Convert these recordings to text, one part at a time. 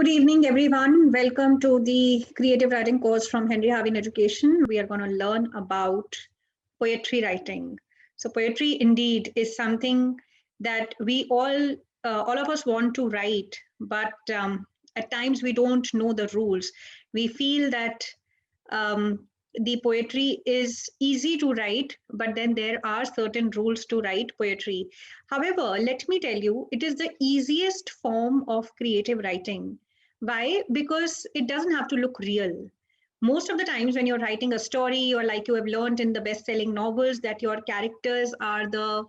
Good evening, everyone. Welcome to the creative writing course from Henry Harvin Education. We are going to learn about poetry writing. So poetry indeed is something that we all of us want to write, but at times we don't know the rules. We feel that the poetry is easy to write, but then there are certain rules to write poetry. However, let me tell you, it is the easiest form of creative writing. Why? Because it doesn't have to look real. Most of the times when you're writing a story, or like you have learned in the best-selling novels, that your characters are the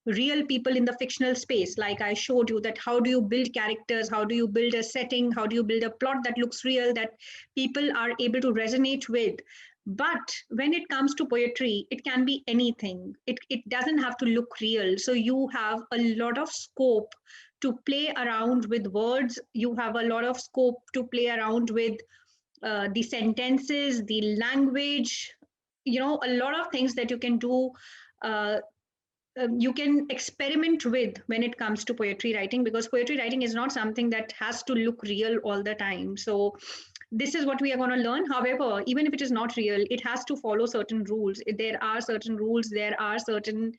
real people in the fictional space. Like I showed you that how do you build characters, how do you build a setting, how do you build a plot that looks real, that people are able to resonate with. But when it comes to poetry, it can be anything. It doesn't have to look real. So you have a lot of scope to play around with words. You have a lot of scope to play around with the sentences, the language, a lot of things that you can do. You can experiment with when it comes to poetry writing, because poetry writing is not something that has to look real all the time. So this is what we are going to learn. However, even if it is not real, it has to follow certain rules. There are certain rules, there are certain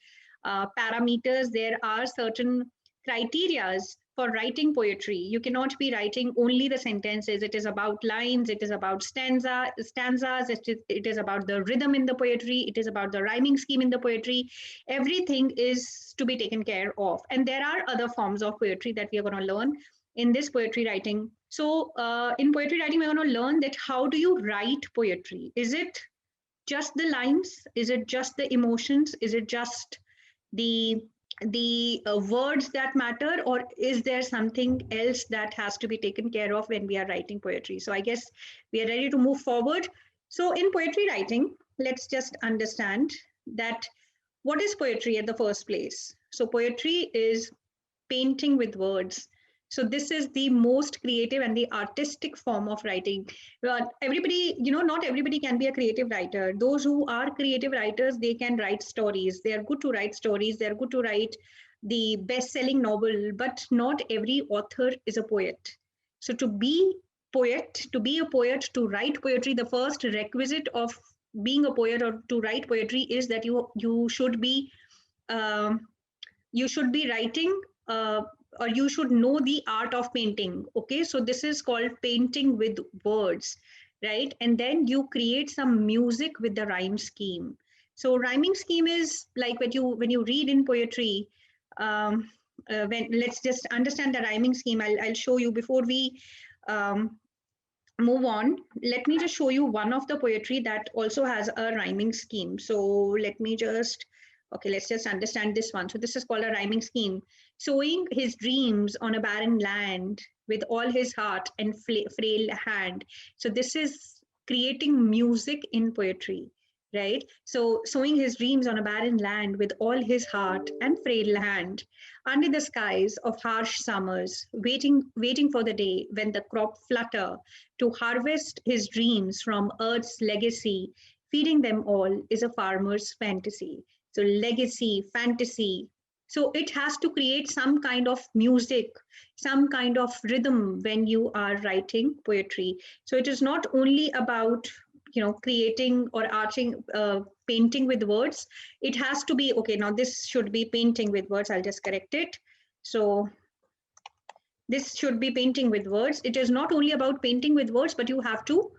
parameters, there are certain criterias for writing poetry. You cannot be writing only the sentences. It is about lines, it is about stanzas, it is about the rhythm in the poetry, it is about the rhyming scheme in the poetry. Everything is to be taken care of. And there are other forms of poetry that we are going to learn in this poetry writing. So in poetry writing, we're going to learn that how do you write poetry? Is it just the lines? Is it just the emotions? Is it just the words that matter, or is there something else that has to be taken care of when we are writing poetry? So I guess we are ready to move forward. So in poetry writing, let's just understand that what is poetry at the first place. So poetry is painting with words. So this is the most creative and the artistic form of writing. Everybody, not everybody can be a creative writer. Those who are creative writers, they can write stories. They are good to write stories. They're good to write the best-selling novel, but not every author is a poet. So to be a poet, to write poetry, the first requisite of being a poet or to write poetry is that you should be writing or you should know the art of painting. Okay, so this is called painting with words, right? And then you create some music with the rhyme scheme. So rhyming scheme is like when you read in poetry. Let's just understand the rhyming scheme. I'll show you before we move on. Let me just show you one of the poetry that also has a rhyming scheme. So let's just understand this one. So this is called a rhyming scheme. Sowing his dreams on a barren land with all his heart and frail hand. So this is creating music in poetry, right? So sowing his dreams on a barren land with all his heart and frail hand, under the skies of harsh summers, waiting for the day when the crop flutter to harvest his dreams from earth's legacy. Feeding them all is a farmer's fantasy. So legacy, fantasy. So it has to create some kind of music, some kind of rhythm when you are writing poetry. So it is not only about creating or painting with words. It has to be, okay, now this should be painting with words. I'll just correct it. So this should be painting with words. It is not only about painting with words, but you have to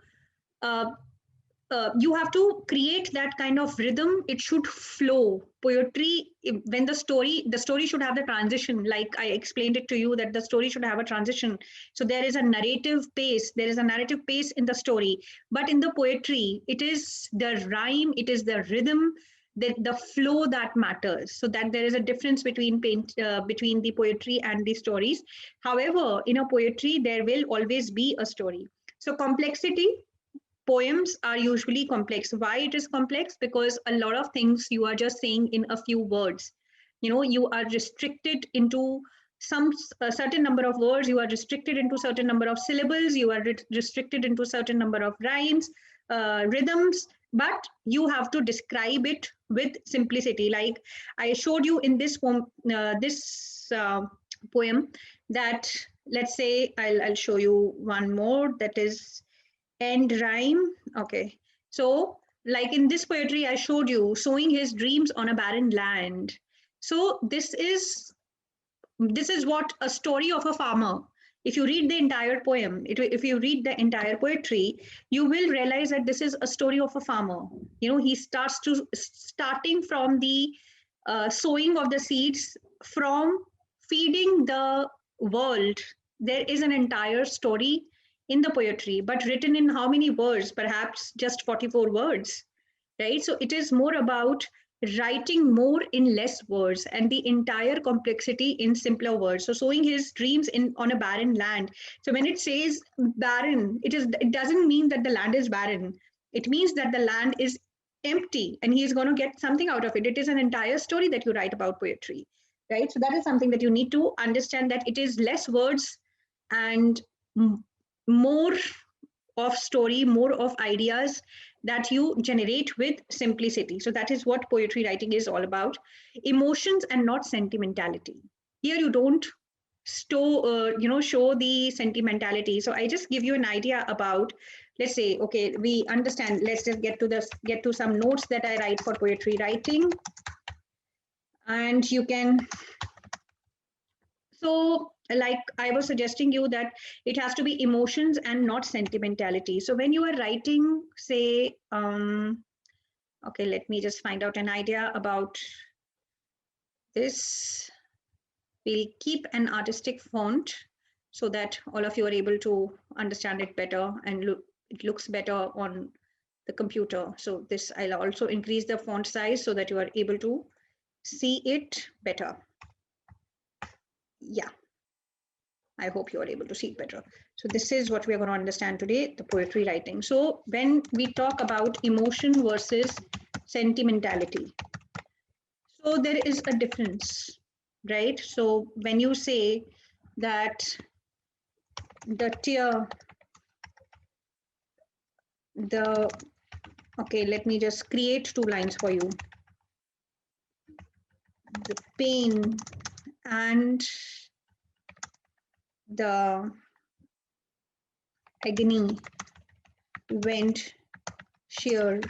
create that kind of rhythm. It should flow. Poetry, when the story should have the transition, like I explained it to you, that the story should have a transition. So there is a narrative pace in the story. But in the poetry, it is the rhyme, it is the rhythm, the flow that matters. So that there is a difference between the poetry and the stories. However, in a poetry, there will always be a story. So complexity. Poems are usually complex. Why it is complex? Because a lot of things you are just saying in a few words. You are restricted into a certain number of words. You are restricted into certain number of syllables. You are restricted into certain number of rhymes, rhythms. But you have to describe it with simplicity. Like I showed you in this poem, poem that let's say I'll show you one more, that is end rhyme. Okay, so like in this poetry I showed you, sowing his dreams on a barren land. So this is what a story of a farmer. If you read the entire poem, if you read the entire poetry, you will realize that this is a story of a farmer. He starting from the sowing of the seeds, from feeding the world. There is an entire story in the poetry, but written in how many words? Perhaps just 44 words, right? So it is more about writing more in less words and the entire complexity in simpler words. So sowing his dreams on a barren land. So when it says barren, it doesn't mean that the land is barren. It means that the land is empty and he's going to get something out of it. It is an entire story that you write about poetry, right? So that is something that you need to understand, that it is less words and more of story, more of ideas that you generate with simplicity. So that is what poetry writing is all about. Emotions and not sentimentality. Here you don't show the sentimentality. So I just give you an idea about, let's say, okay, we understand. Let's just get to some notes that I write for poetry writing, and you can. So like I was suggesting you that it has to be emotions and not sentimentality. So when you are writing, say, okay, let me just find out an idea about this. We'll keep an artistic font so that all of you are able to understand it better, and it looks better on the computer. So this, I'll also increase the font size so that you are able to see it better. Yeah. I hope you are able to see it better. So this is what we are going to understand today, the poetry writing. So when we talk about emotion versus sentimentality, so there is a difference, right? So when you say that okay, let me just create 2 lines for you. The pain and the agony went sheer,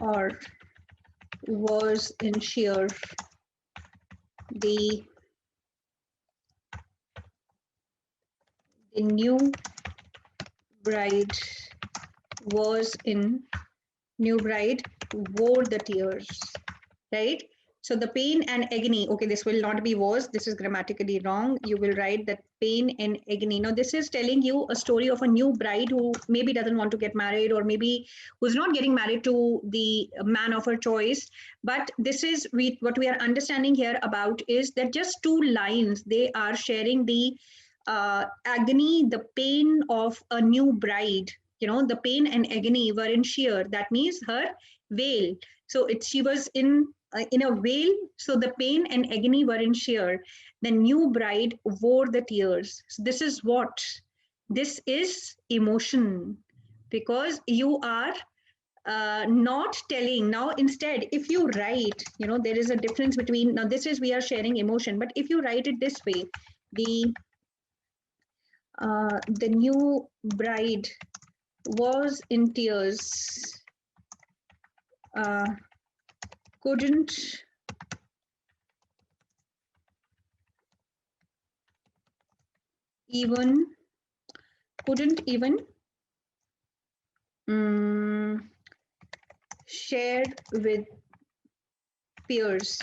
or was in sheer. The new bride was in, new bride wore the tears, right? So the pain and agony, okay, this will not be was, this is grammatically wrong. You will write that pain and agony. Now this is telling you a story of a new bride who maybe doesn't want to get married, or maybe who's not getting married to the man of her choice. But this is what we are understanding here about is that just 2 lines, they are sharing the agony, the pain of a new bride. The pain and agony were in sheer, that means her veil. So she was in a veil, so the pain and agony were in sheer. The new bride wore the tears. So this is what? This is emotion, because you are not telling. Now instead, if you write, there is a difference between, now this is, we are sharing emotion, but if you write it this way, the new bride was in tears, couldn't even share with peers.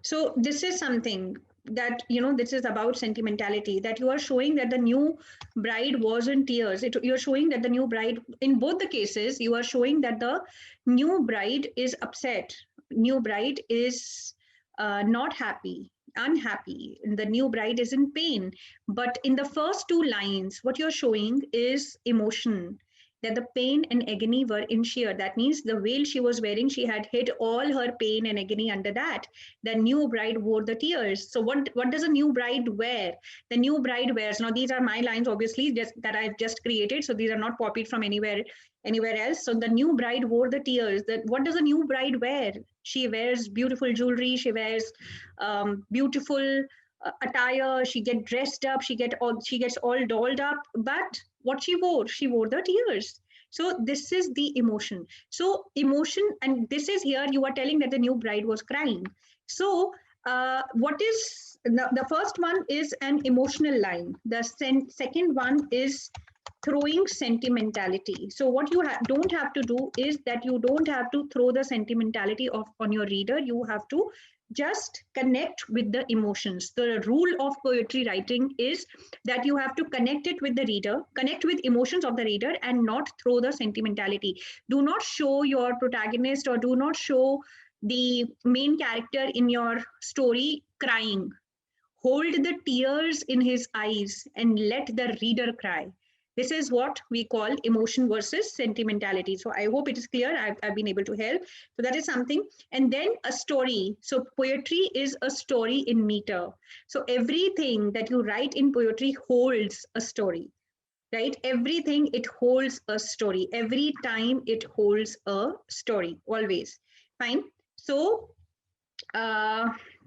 So this is something that, this is about sentimentality, that you are showing that the new bride was in tears. You're showing that the new bride, in both the cases, you are showing that the new bride is upset. New bride is not happy, unhappy. The new bride is in pain. But in the first 2 lines, what you're showing is emotion, that the pain and agony were in sheer. That means the veil she was wearing, she had hid all her pain and agony under that. The new bride wore the tears. So what does a new bride wear? The new bride wears, now these are my lines, obviously, that I've just created. So these are not copied from anywhere else. So the new bride wore the tears. What does a new bride wear? She wears beautiful jewelry. She wears beautiful attire, she get dressed up, she gets all dolled up, but what she wore the tears. So this is the emotion. So emotion, and this is here you are telling that the new bride was crying. So what is the first one is an emotional line. The second one is throwing sentimentality. So what you don't have to do is that you don't have to throw the sentimentality on your reader. You have to just connect with the emotions. The rule of poetry writing is that you have to connect it with the reader, connect with emotions of the reader, and not throw the sentimentality. Do not show your protagonist or do not show the main character in your story crying. Hold the tears in his eyes and let the reader cry. This is what we call emotion versus sentimentality. So I hope it is clear. I've been able to help. So that is something. And then a story. So poetry is a story in meter. So everything that you write in poetry holds a story, right? Everything, it holds a story. Every time it holds a story, always. Fine. So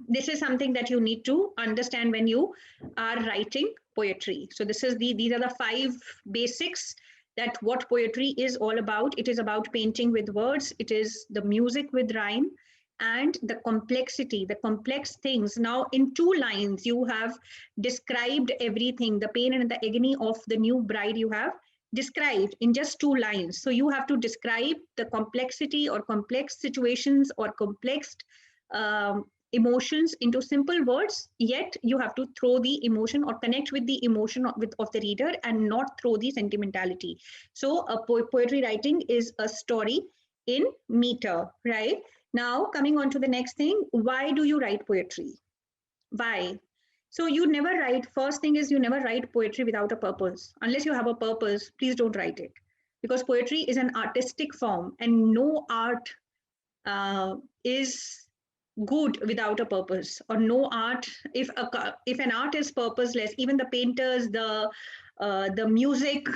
this is something that you need to understand when you are writing poetry. So these are the 5 basics that what poetry is all about. It is about painting with words. It is the music with rhyme and the complexity, the complex things. Now in 2 lines, you have described everything, the pain and the agony of the new bride you have described in just 2 lines. So you have to describe the complexity or complex situations or complex emotions into simple words, yet you have to throw the emotion or connect with the emotion of the reader and not throw the sentimentality. So a poetry writing is a story in meter, right? Now coming on to the next thing, why do you write poetry? Why? So you never write, first thing is you never write poetry without a purpose. Unless you have a purpose, please don't write it. Because poetry is an artistic form and no art is good without a purpose, or no art, if an art is purposeless, even the painters, the music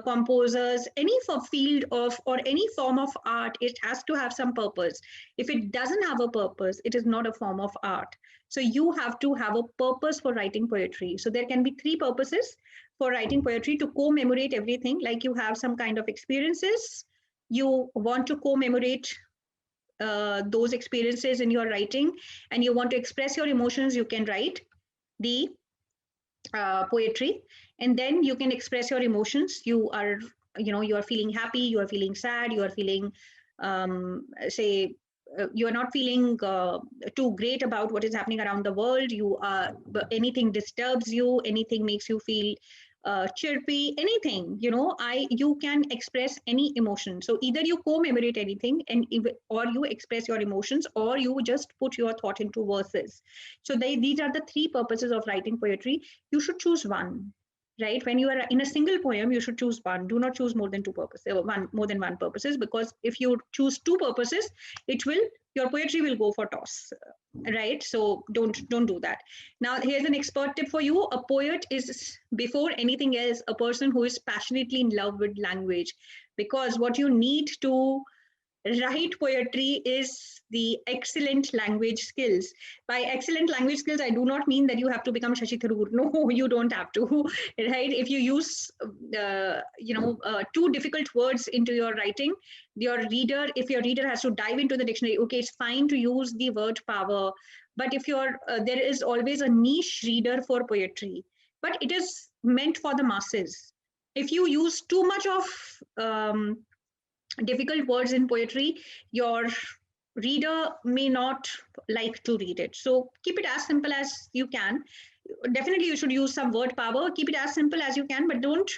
composers, any field of or any form of art, it has to have some purpose. If it doesn't have a purpose, it is not a form of art. So you have to have a purpose for writing poetry. So there can be 3 purposes for writing poetry: to commemorate everything, like you have some kind of experiences, you want to commemorate those experiences in your writing, and you want to express your emotions, you can write the poetry, and then you can express your emotions. You are feeling happy, you are feeling sad, you are feeling say you are not feeling too great about what is happening around the world. You are, anything disturbs you, anything makes you feel chirpy, anything, you can express any emotion. So either you commemorate anything or you express your emotions, or you just put your thought into verses. So these are the 3 purposes of writing poetry. You should choose one, right? When you are in a single poem, you should choose one. Do not choose more than 2 purposes, more than one purposes, because if you choose 2 purposes, your poetry will go for toss, right? So don't do that. Now here's an expert tip for you. A poet is, before anything else, a person who is passionately in love with language, because what you need to write poetry is the excellent language skills. By excellent language skills, I do not mean that you have to become Shashi Tharoor. No, you don't have to, right? If you use, 2 difficult words into your writing, if your reader has to dive into the dictionary, okay, it's fine to use the word power. But if there is always a niche reader for poetry, but it is meant for the masses. If you use too much of difficult words in poetry, your reader may not like to read it. So keep it as simple as you can. Definitely you should use some word power. Keep it as simple as you can, but don't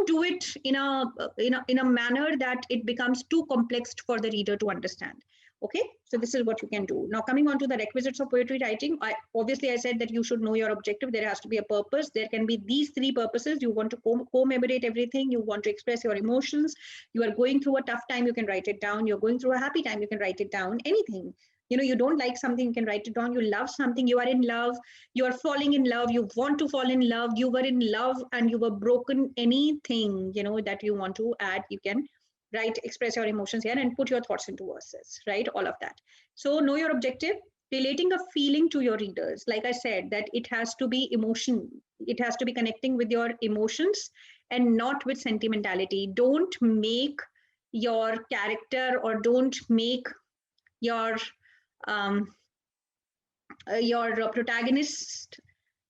do it in a manner that it becomes too complex for the reader to understand. Okay, so this is what you can do. Now coming on to the requisites of poetry writing, obviously I said that you should know your objective. There has to be a purpose. There can be these 3 purposes. You want to commemorate everything. You want to express your emotions. You are going through a tough time, you can write it down. You're going through a happy time, you can write it down. Anything. You don't like something, you can write it down. You love something, you are in love, you are falling in love, you want to fall in love, you were in love and you were broken. Anything, that you want to add, you can write, express your emotions here and put your thoughts into verses, right? All of that. So know your objective, relating a feeling to your readers. Like I said, that it has to be emotion. It has to be connecting with your emotions and not with sentimentality. Don't make your character, or don't make your protagonist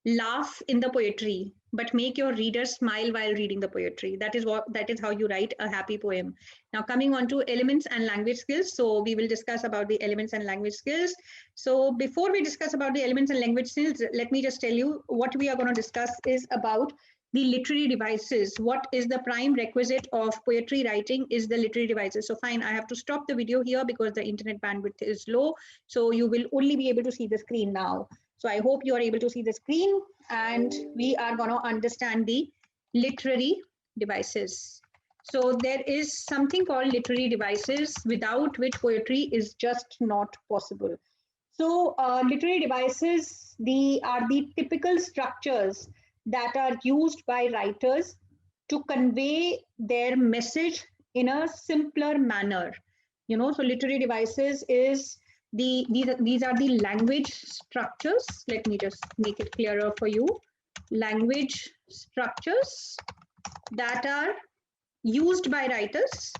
laugh in the poetry, but make your reader smile while reading the poetry. That is how you write a happy poem. Now, coming on to elements and language skills. So we will discuss about the elements and language skills. So before we discuss about the elements and language skills, let me just tell you what we are going to discuss is about the literary devices. What is the prime requisite of poetry writing is the literary devices. So fine, I have to stop the video here because the internet bandwidth is low. So you will only be able to see the screen now. So I hope you are able to see the screen, and we are going to understand the literary devices. So there is something called literary devices, without which poetry is just not possible. So literary devices, are the typical structures that are used by writers to convey their message in a simpler manner. So literary devices is these are the language structures. Let me just make it clearer for you. Language structures that are used by writers,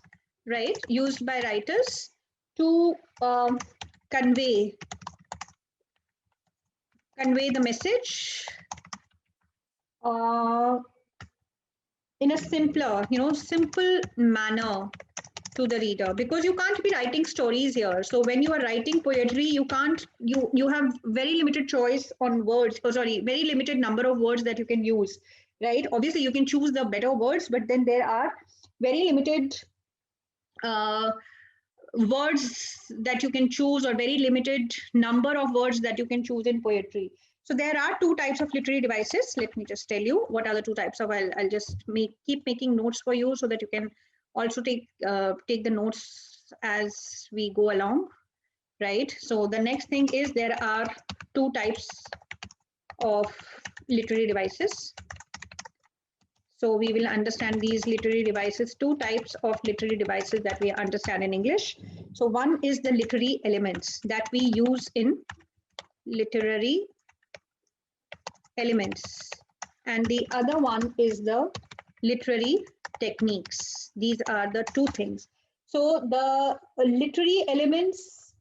right? Used by writers to convey the message in a simpler, simple manner to the reader, because you can't be writing stories here. So when you are writing poetry, you have very limited choice on words, very limited number of words that you can use, right? Obviously you can choose the better words, but then there are very limited words that you can choose, or very limited number of words that you can choose in poetry. So there are two types of literary devices. Let me just tell you what are the two types of. I'll just keep making notes for you so that you can also take the notes as we go along, right? So the next thing is there are two types of literary devices. So we will understand these literary devices, two types of literary devices that we understand in English. So one is the literary elements that we use in literary elements, and the other one is the literary techniques. These are the two things. So the literary elements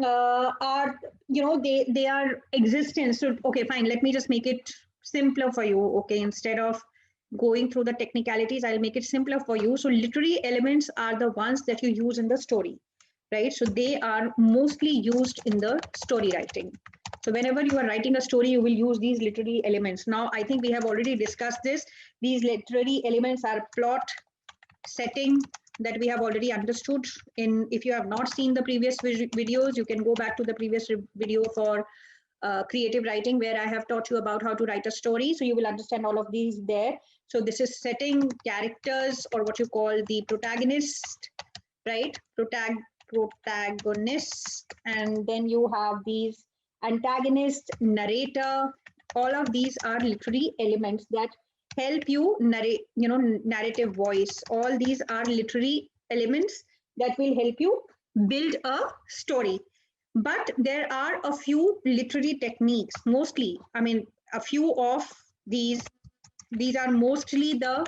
are, they are existence. So okay, fine, let me just make it simpler for you. Okay, instead of going through the technicalities, I'll make it simpler for you. So literary elements are the ones that you use in the story, right? So they are mostly used in the story writing. So whenever you are writing a story, you will use these literary elements. Now, I think we have already discussed this. These literary elements are plot, setting, that we have already understood. If you have not seen the previous videos, you can go back to the previous video for creative writing, where I have taught you about how to write a story. So you will understand all of these there. So this is setting, characters, or what you call the protagonist, right? Protagonist, and then you have these antagonist, narrator. All of these are literary elements that help you narrate, narrative voice. All these are literary elements that will help you build a story. But there are a few literary techniques, mostly, a few of these are mostly the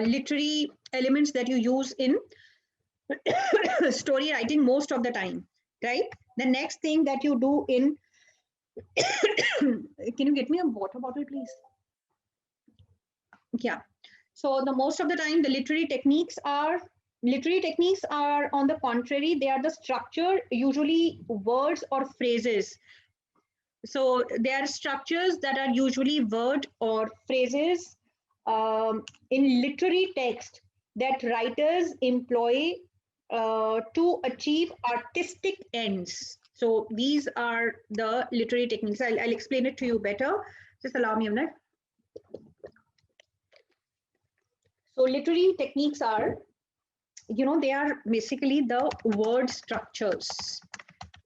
literary elements that you use in story writing most of the time, right? The next thing that you do in can you get me a water bottle, please? Yeah. So the most of the time, the literary techniques are on the contrary, they are the structure, usually words or phrases. So they are structures that are usually word or phrases in literary text that writers employ to achieve artistic ends. So these are the literary techniques. I'll explain it to you better. Just allow me a minute. So literary techniques are, they are basically the word structures,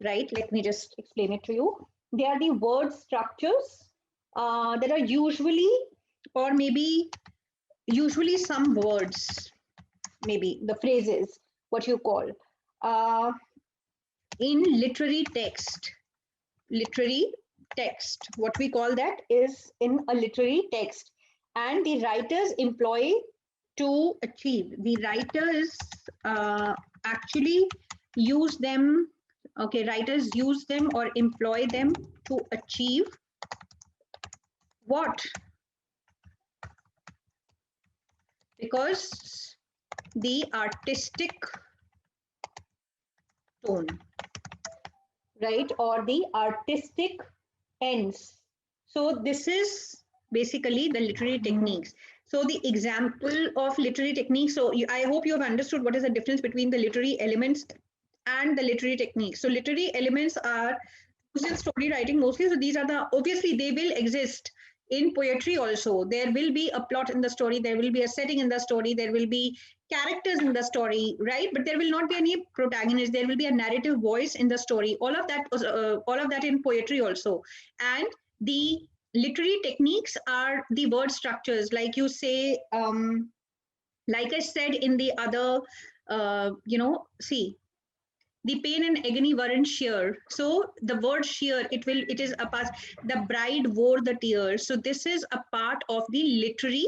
right? Let me just explain it to you. They are the word structures that are usually, or maybe usually some words, maybe the phrases, what you call, in literary text literary text. What we call that is in a literary text, and the writers employ to achieve. The writers actually use them. Okay, writers use them or employ them to achieve what? Because the artistic tone, right, or the artistic ends. So this is basically the literary techniques. So the example of literary techniques, so I hope you have understood what is the difference between the literary elements and the literary techniques. So literary elements are used in story writing mostly. So these are the, obviously they will exist in poetry also. There will be a plot in the story, there will be a setting in the story, there will be characters in the story, right? But there will not be any protagonist, there will be a narrative voice in the story. All of that in poetry also. And the literary techniques are the word structures, like you say, like I said in the other, see, the pain and agony weren't sheer. So the word sheer, it is a part. The bride wore the tears. So this is a part of the literary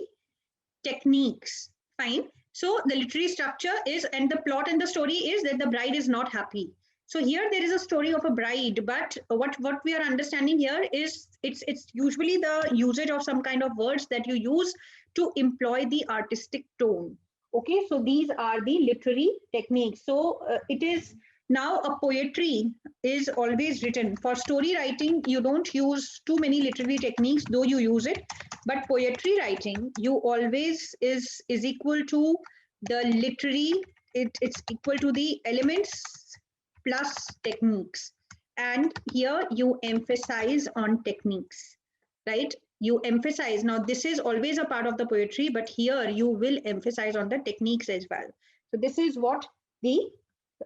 techniques. Fine. So the literary structure is, and the plot in the story is that the bride is not happy. So here there is a story of a bride, but what we are understanding here is it's usually the usage of some kind of words that you use to employ the artistic tone. Okay, so these are the literary techniques. So it is now a poetry is always written. For story writing, you don't use too many literary techniques, though you use it. But poetry writing, you always is equal to the literary, it's equal to the elements plus techniques. And here you emphasize on techniques, right? You emphasize, now this is always a part of the poetry, but here you will emphasize on the techniques as well. So this is what the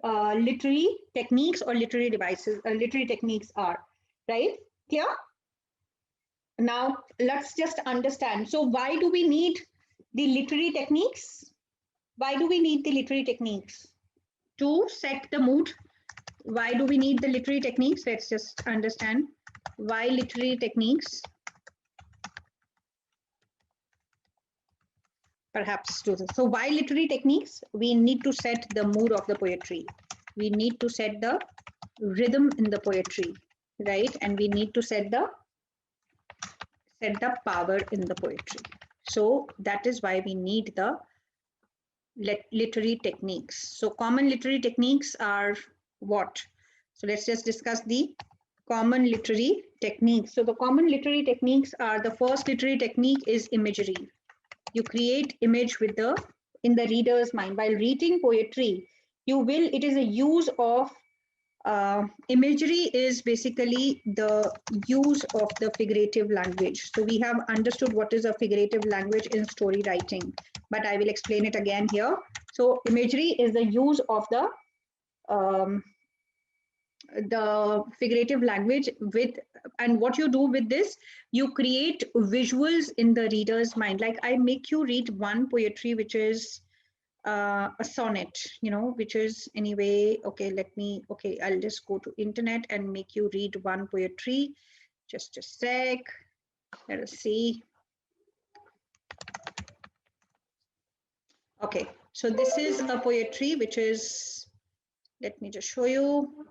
literary techniques or literary devices, literary techniques are, right? Clear? Now let's just understand. So why do we need the literary techniques? Why do we need the literary techniques? To set the mood. Why do we need the literary techniques? Let's just understand why literary techniques. Perhaps to this. So why literary techniques? We need to set the mood of the poetry. We need to set the rhythm in the poetry, right? And we need to set the power in the poetry. So that is why we need the literary techniques. So common literary techniques are what? So let's just discuss the common literary techniques. So the common literary techniques are, the first literary technique is imagery. You create image with in the reader's mind. While reading poetry, it is a use of imagery is basically the use of the figurative language. So we have understood what is a figurative language in story writing, but I will explain it again here. So imagery is the use of the figurative language with, and what you do with this, you create visuals in the reader's mind. Like I make you read one poetry which is a sonnet, which is anyway, okay, I'll just go to internet and make you read one poetry. Just a sec, let us see. Okay, so this is a poetry which is, let me just show you.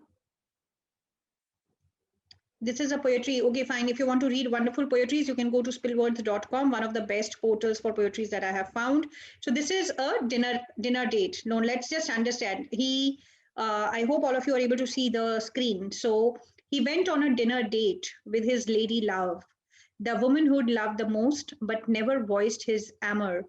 This is a poetry. Okay, fine. If you want to read wonderful poetries, you can go to spillwords.com, one of the best portals for poetries that I have found. So this is a dinner date. Now let's just understand. I hope all of you are able to see the screen. So he went on a dinner date with his lady love, the woman who'd loved the most, but never voiced his amour.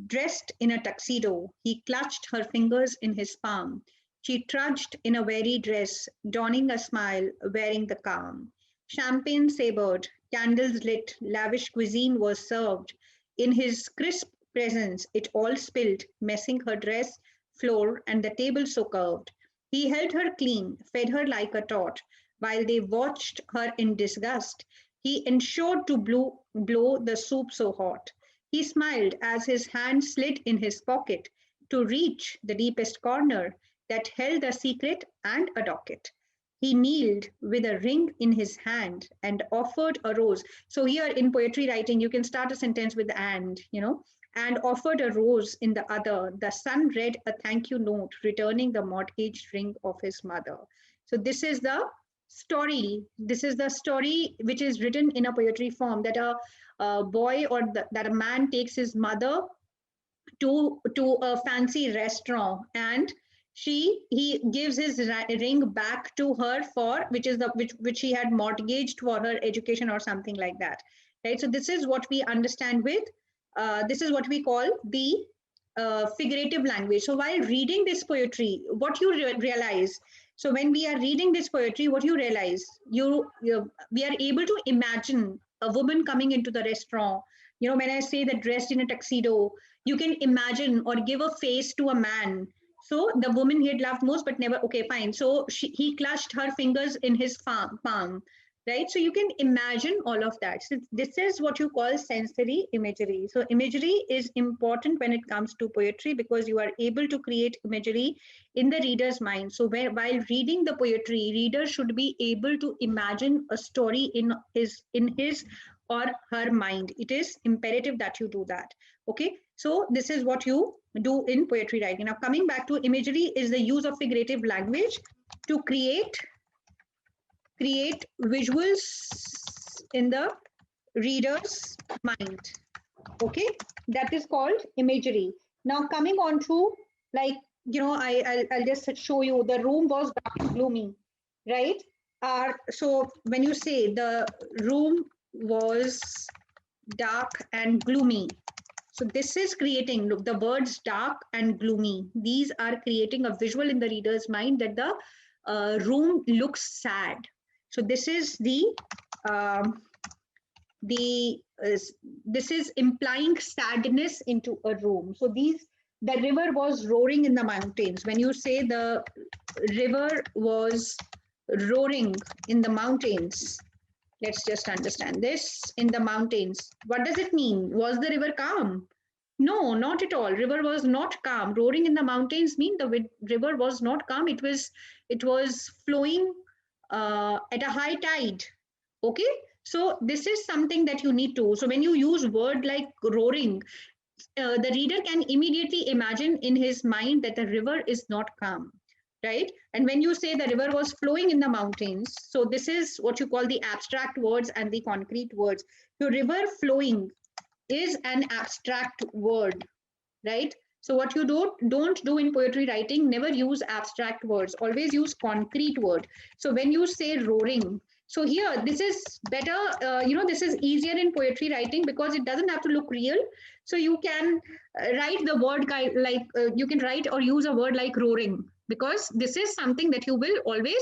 Dressed in a tuxedo, he clutched her fingers in his palm. She trudged in a weary dress, donning a smile, wearing the calm. Champagne sabered, candles lit, lavish cuisine was served. In his crisp presence, it all spilled, messing her dress, floor, and the table so curved. He held her clean, fed her like a tot. While they watched her in disgust, he ensured to blow the soup so hot. He smiled as his hand slid in his pocket to reach the deepest corner that held a secret and a docket. He kneeled with a ring in his hand and offered a rose. So here in poetry writing, you can start a sentence with and, and offered a rose in the other. The son read a thank you note, returning the mortgaged ring of his mother. So this is the story. This is the story which is written in a poetry form, that a boy or that a man takes his mother to a fancy restaurant, and he gives his ring back to her for which he had mortgaged for her education or something like that, right? So this is what we understand with this is what we call the figurative language. So while reading this poetry, what you realize, so when we are reading this poetry, what you realize, we are able to imagine a woman coming into the restaurant. When I say that dressed in a tuxedo, you can imagine or give a face to a man. So the woman he had loved most, but never, okay, fine. So he clutched her fingers in his palm, right? So you can imagine all of that. So this is what you call sensory imagery. So imagery is important when it comes to poetry, because you are able to create imagery in the reader's mind. So while reading the poetry, reader should be able to imagine a story in his or her mind. It is imperative that you do that. Okay, so this is what you do in poetry writing. Now coming back to imagery is the use of figurative language to create visuals in the reader's mind. Okay, that is called imagery. Now coming on to, like, I'll just show you. The room was dark and gloomy, right? So when you say the room was dark and gloomy, so this is creating, look, the words dark and gloomy, these are creating a visual in the reader's mind that the room looks sad. So this is this is implying sadness into a room. So the river was roaring in the mountains. When you say the river was roaring in the mountains, let's just understand this. In the mountains, what does it mean? Was the river calm? No, not at all. River was not calm. Roaring in the mountains mean the river was not calm. It was flowing at a high tide. Okay, so this is something that you need to. So when you use word like roaring, the reader can immediately imagine in his mind that the river is not calm, right? And when you say the river was flowing in the mountains, so this is what you call the abstract words and the concrete words. So river flowing is an abstract word, right? So what you don't do in poetry writing, never use abstract words, always use concrete word. So when you say roaring, so here this is better, this is easier in poetry writing because it doesn't have to look real. So you can write the word like you can write or use a word like roaring, because this is something that you will always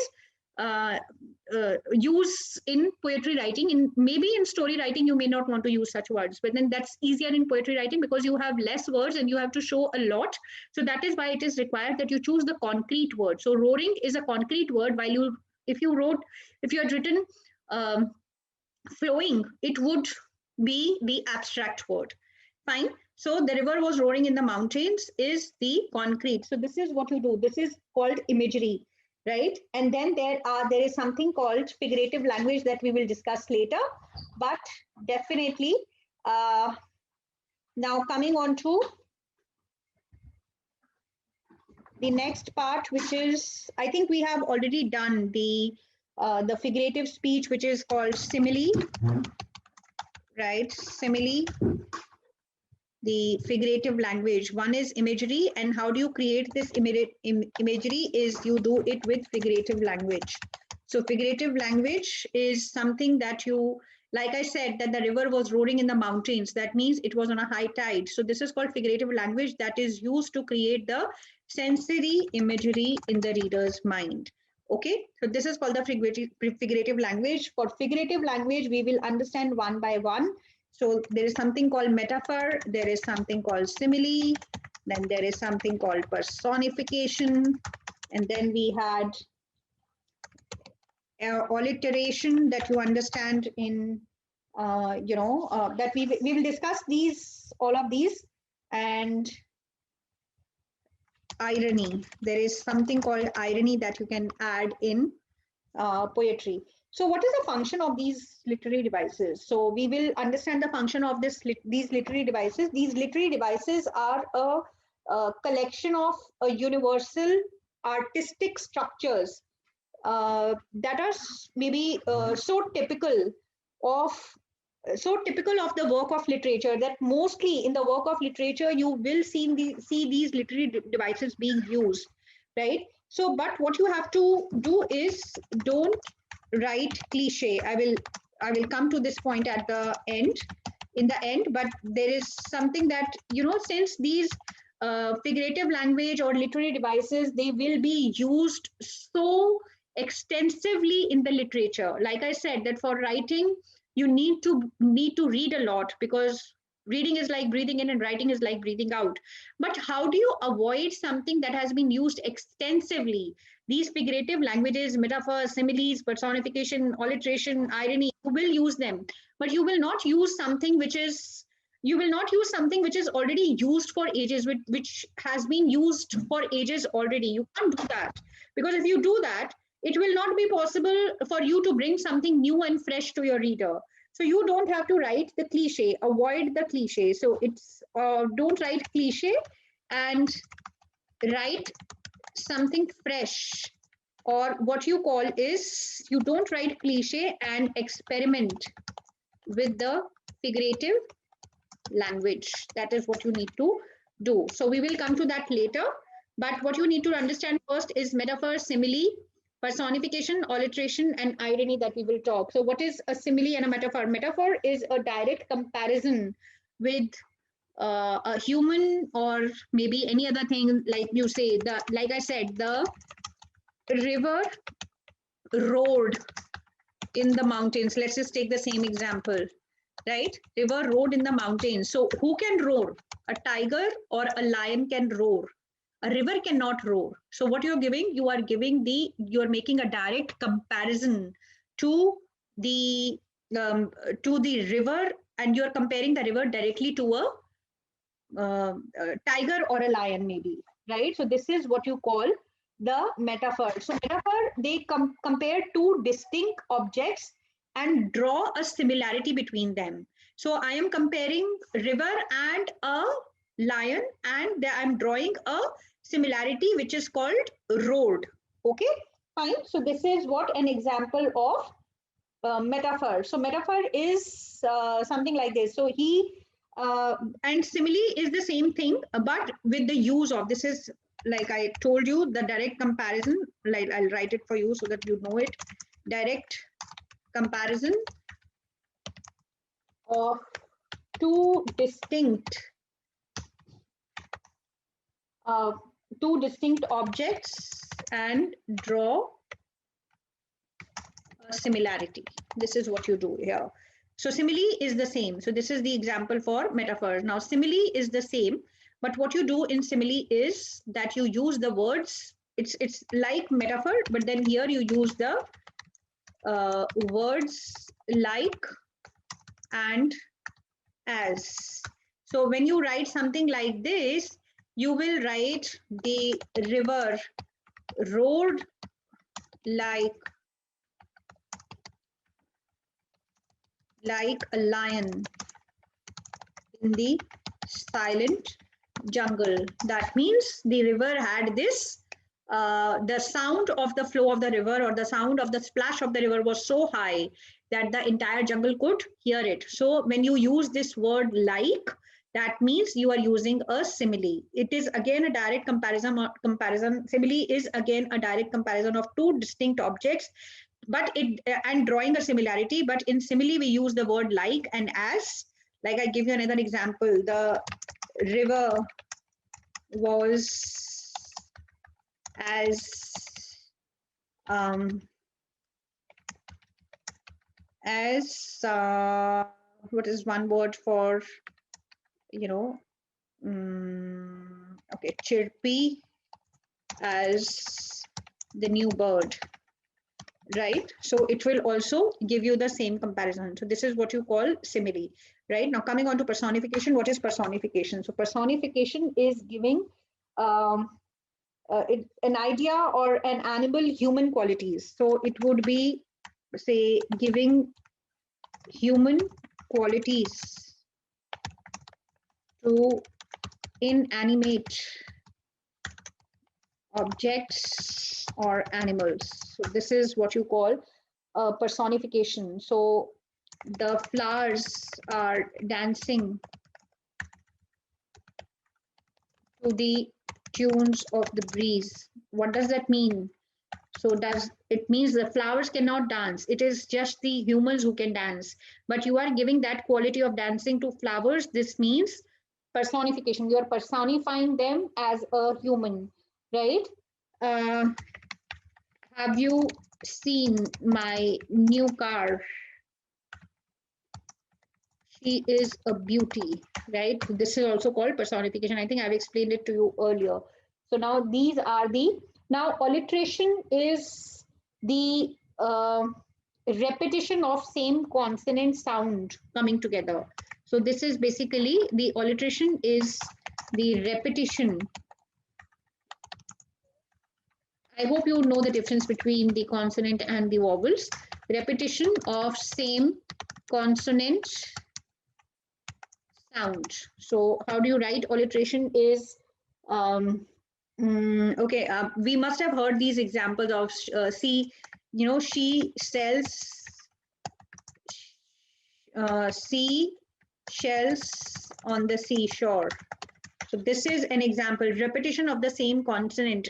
use in poetry writing. In maybe in story writing you may not want to use such words, but then that's easier in poetry writing because you have less words and you have to show a lot. So that is why it is required that you choose the concrete word. So roaring is a concrete word, while if you had written flowing, it would be the abstract word. Fine. So the river was roaring in the mountains is the concrete. So this is what you do. This is called imagery, right? And then there is something called figurative language that we will discuss later. But definitely, now coming on to the next part, which is, I think we have already done the figurative speech, which is called simile, right? Simile. The figurative language. One is imagery, and how do you create this imagery is you do it with figurative language. So figurative language is something that you, like I said, that the river was roaring in the mountains. That means it was on a high tide. So this is called figurative language that is used to create the sensory imagery in the reader's mind. Okay, so this is called the figurative language. For figurative language, we will understand one by one. So there is something called metaphor, there is something called simile, then there is something called personification, and then we had alliteration that you understand in, that we will discuss all of these, and irony. There is something called irony that you can add in poetry. So what is the function of these literary devices? So we will understand the function of these literary devices. These literary devices are a collection of universal artistic structures that are maybe so typical of the work of literature, that mostly in the work of literature you will see these literary devices being used, right? So but what you have to do is don't write cliche. I will come to this point at the end, in the end, but there is something that, since these figurative language or literary devices, they will be used so extensively in the literature. Like I said, that for writing you need to read a lot, because reading is like breathing in and writing is like breathing out. But how do you avoid something that has been used extensively? These figurative languages, metaphors, similes, personification, alliteration, irony, you will use them, but you will not use something which is already used for ages, which has been used for ages already. You can't do that, because if you do that, it will not be possible for you to bring something new and fresh to your reader. So you don't have to write the cliche, avoid the cliche. So it's don't write cliche and write something fresh, or what you call is, you don't write cliche and experiment with the figurative language. That is what you need to do. So we will come to that later, but what you need to understand first is metaphor, simile, personification, alliteration, and irony that we will talk. So what is a simile and a metaphor? Metaphor is a direct comparison with a human, or maybe any other thing. Like you say, like I said, the river roared in the mountains. Let's just take the same example, right? River roared in the mountains. So who can roar? A tiger or a lion can roar. A river cannot roar. So what you're giving, you're making a direct comparison to the river, and you're comparing the river directly to a tiger or a lion, maybe, right? So this is what you call the metaphor. So metaphor, they compare two distinct objects and draw a similarity between them. So I am comparing river and a lion, and I'm drawing a similarity which is called road. Okay, fine. So this is what an example of metaphor. So metaphor is something like this. So and simile is the same thing, but with the use of, this is, like I told you, the direct comparison. Like I'll write it for you so that you know it. Direct comparison of two distinct objects and draw a similarity. This is what you do here. So simile is the same. So this is the example for metaphor. Now simile is the same, but what you do in simile is that you use the words. It's like metaphor, but then here you use the words like and as. So when you write something like this, you will write the river roared like a lion in the silent jungle. That means the river had this, the sound of the flow of the river, or the sound of the splash of the river, was so high that the entire jungle could hear it. So when you use this word like, that means you are using a simile. It is again a direct comparison. Simile is again a direct comparison of two distinct objects, but and drawing a similarity. But in simile we use the word like and as. Like I give you another example. The river was as what is one word for, okay, chirpy as the new bird, right? So it will also give you the same comparison. So this is what you call simile, right? Now coming on to personification. What is personification? So personification is giving an idea or an animal human qualities. So it would be, say, giving human qualities to inanimate objects or animals. So this is what you call a personification. So the flowers are dancing to the tunes of the breeze. What does that mean? So does it means the flowers cannot dance? It is just the humans who can dance. But you are giving that quality of dancing to flowers. This means personification. You are personifying them as a human, right? Uh, have you seen my new car? She is a beauty, right? This is also called personification. I think I've explained it to you earlier. So now these are the, now alliteration is the repetition of same consonant sound coming together. So this is basically, the alliteration is the repetition. I hope you know the difference between the consonant and the vowels. Repetition of same consonant sound. So how do you write alliteration is, okay, we must have heard these examples of see, you know, she sells sea shells on the seashore. So this is an example, repetition of the same consonant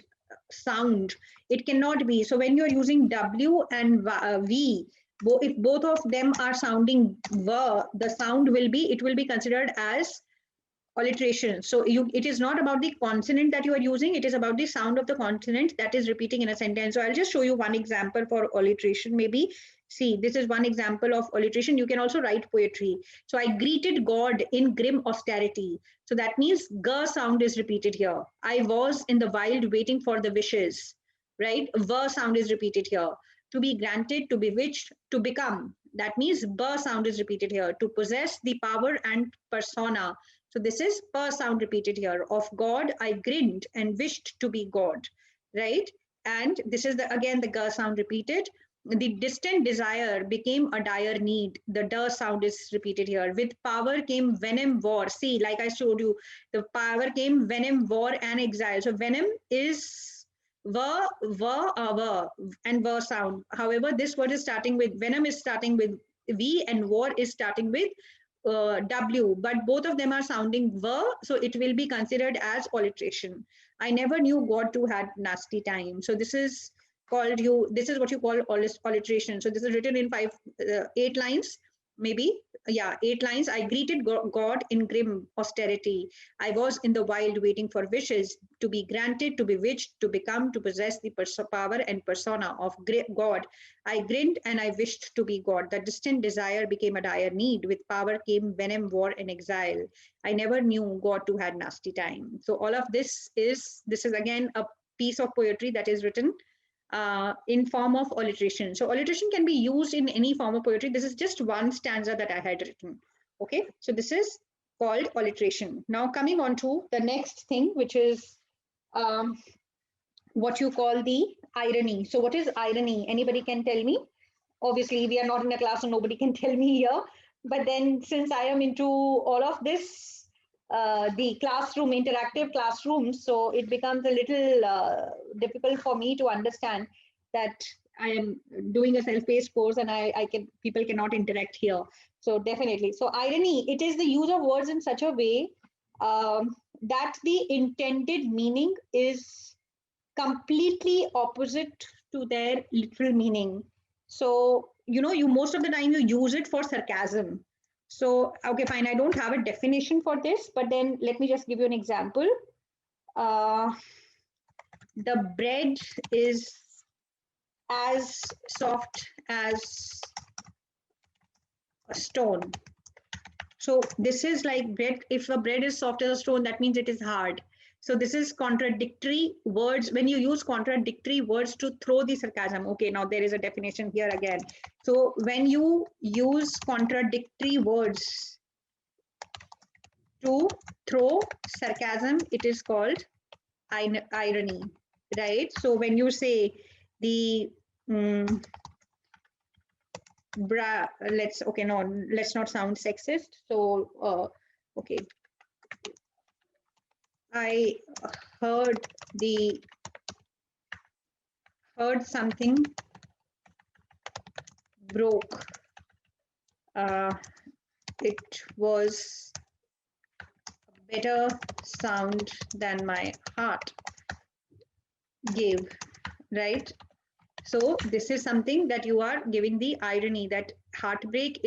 sound. It cannot be. So when you're using W and V, if both of them are sounding V, the sound will be, it will be considered as alliteration. So it is not about the consonant that you are using, it is about the sound of the consonant that is repeating in a sentence. So I'll just show you one example for alliteration. Maybe see, this is one example of alliteration. You can also write poetry. So I greeted God in grim austerity. So that means G sound is repeated here. I was in the wild waiting for the wishes, right? V sound is repeated here. To be granted, to bewitched, to become. That means B sound is repeated here. To possess the power and persona. So this is per sound repeated here. Of God, I grinned and wished to be God, right? And this is the, again the G sound repeated. The distant desire became a dire need. The D sound is repeated here. With power came venom, war. See, like I showed you, the power came venom, war, and exile. So venom is and ver sound. However, this word is starting with, venom is starting with V and war is starting with W, but both of them are sounding ver, so it will be considered as alliteration. I never knew God to had nasty time. So this is called you. This is what you call alliteration. So this is written in 8 lines, maybe. Yeah, 8 lines. I greeted God in grim austerity. I was in the wild waiting for wishes to be granted, to be bewitched, to become, to possess the power and persona of God. I grinned and I wished to be God. The distant desire became a dire need. With power came venom, war, and exile. I never knew God to had nasty time. So all of this is again a piece of poetry that is written in form of alliteration. So alliteration can be used in any form of poetry. This is just one stanza that I had written. Okay, so this is called alliteration. Now coming on to the next thing, which is what you call the irony. So what is irony? Anybody can tell me? Obviously, we are not in a class, so nobody can tell me here. But then since I am into all of this, the classroom, interactive classrooms, so it becomes a little difficult for me to understand that I am doing a self-paced course and people cannot interact here. So definitely. So irony, it is the use of words in such a way that the intended meaning is completely opposite to their literal meaning. So, you know, you most of the time you use it for sarcasm. So, okay, fine. I don't have a definition for this, but then let me just give you an example. The bread is as soft as a stone. So this is like bread. If a bread is soft as a stone, that means it is hard. So this is contradictory words. When you use contradictory words to throw the sarcasm. Okay, now there is a definition here again. So when you use contradictory words to throw sarcasm, it is called irony. right? So when you say the let's not sound sexist. So okay, I heard something broke. It was a better sound than my heart gave, right? So this is something that you are giving the irony that heartbreak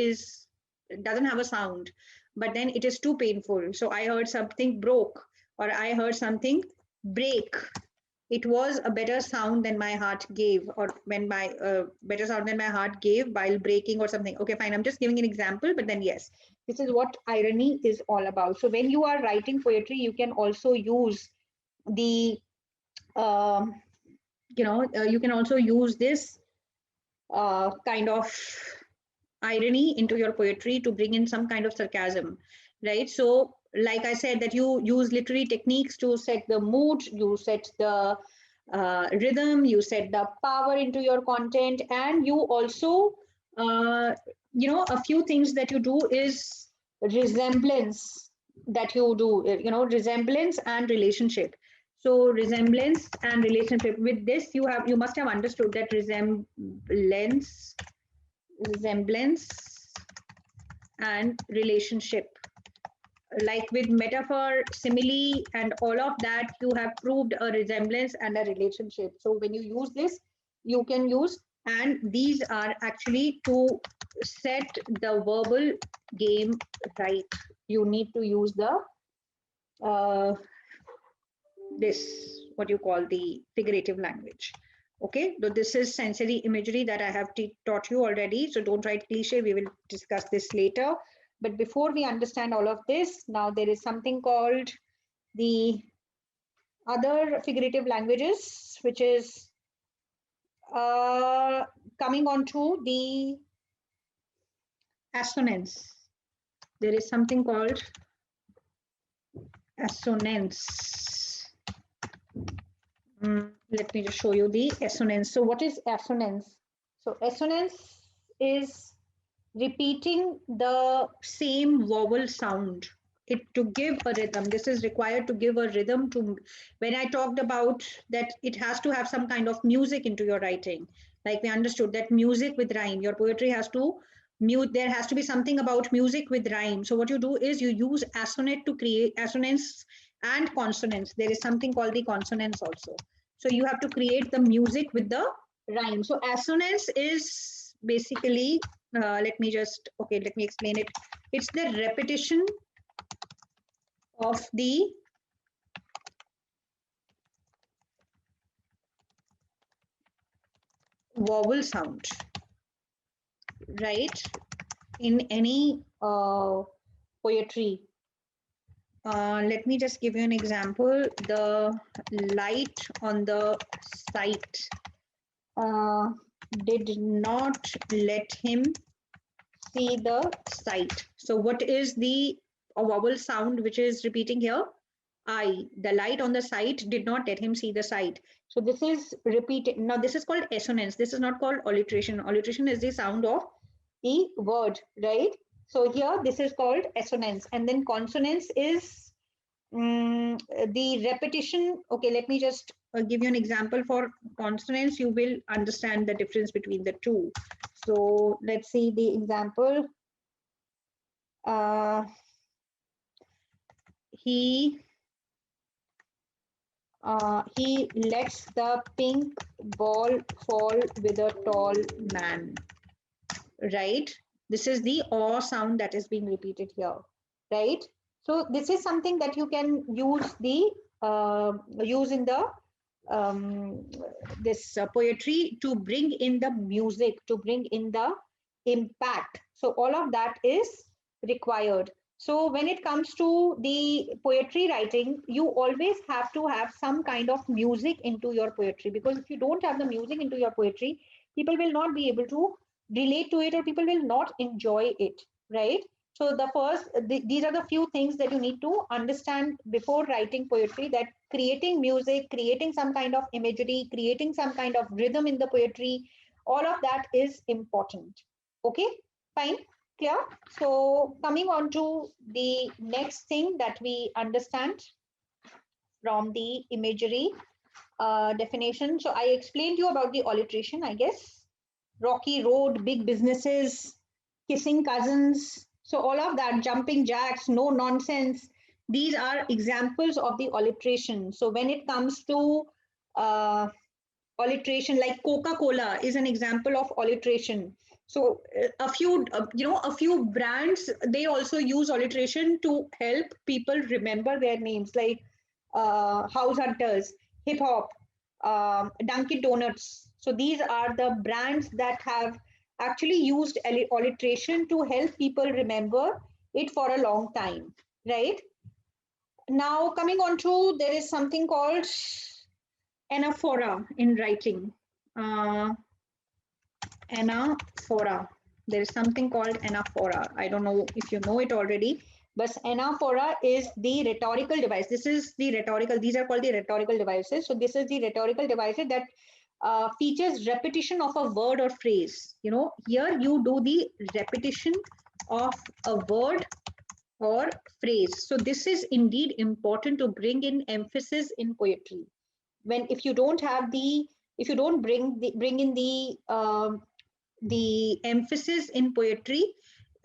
doesn't have a sound, but then it is too painful. So I heard something broke, or I heard something break. It was a better sound than my heart gave, or when my better sound than my heart gave while breaking or something. Okay, fine. I'm just giving an example, but then yes, this is what irony is all about. So when you are writing poetry, you can also use the you can also use this kind of irony into your poetry to bring in some kind of sarcasm, right? So like I said, that you use literary techniques to set the mood, you set the rhythm, you set the power into your content, and you also a few things that you do is resemblance that you do, resemblance and relationship. So resemblance and relationship, with this you must have understood that resemblance and relationship, like with metaphor, simile, and all of that, you have proved a resemblance and a relationship. So when you use this, you can use, and these are actually to set the verbal game right. You need to use the this, what you call the figurative language. Okay, so this is sensory imagery that I have taught you already. So don't write cliche. We will discuss this later. But before we understand all of this, now there is something called the other figurative languages, which is coming on to the assonance. There is something called assonance. Let me just show you the assonance. So what is assonance? So assonance is repeating the same vowel sound to give a rhythm. This is required to give a rhythm to, when I talked about that it has to have some kind of music into your writing, like we understood that music with rhyme, your poetry has to there has to be something about music with rhyme. So what you do is you use assonance to create assonance and consonants. There is something called the consonants also. So you have to create the music with the rhyme. So assonance is basically let me explain it. It's the repetition of the vowel sound, right? In any poetry. Let me just give you an example. The light on the site did not let him see the sight. So what is the vowel sound which is repeating here? I. The light on the site did not let him see the sight. So this is repeated. Now this is called assonance. This is not called alliteration. Alliteration is the sound of the word, right? So here this is called assonance. And then consonance is the repetition. Okay, let me just give you an example for consonants. You will understand the difference between the two. So let's see the example. He lets the pink ball fall with a tall man, right? This is the aw sound that is being repeated here, right? So this is something that you can use in the this poetry to bring in the music, to bring in the impact. So all of that is required. So when it comes to the poetry writing, you always have to have some kind of music into your poetry, because if you don't have the music into your poetry, people will not be able to relate to it, or people will not enjoy it, right? So these are the few things that you need to understand before writing poetry, that creating music, creating some kind of imagery, creating some kind of rhythm in the poetry, all of that is important. Okay, fine, clear? So coming on to the next thing that we understand from the imagery definition. So I explained you about the alliteration, I guess. Rocky road, big businesses, kissing cousins. So all of that, jumping jacks, no nonsense. These are examples of the alliteration. So when it comes to alliteration, like Coca-Cola is an example of alliteration. So a few brands, they also use alliteration to help people remember their names, like House Hunters, Hip Hop, Dunkin' Donuts. So these are the brands that have actually used alliteration to help people remember it for a long time, right? Now coming on to, there is something called anaphora in writing. Uh, Anaphora. There is something called anaphora. I don't know if you know it already, but anaphora is the rhetorical device. This is the rhetorical, these are called the rhetorical devices. So this is the rhetorical devices that features repetition of a word or phrase. You know, here you do the repetition of a word or phrase. So this is indeed important to bring in emphasis in poetry. When if you don't have the, if you don't bring in the emphasis in poetry,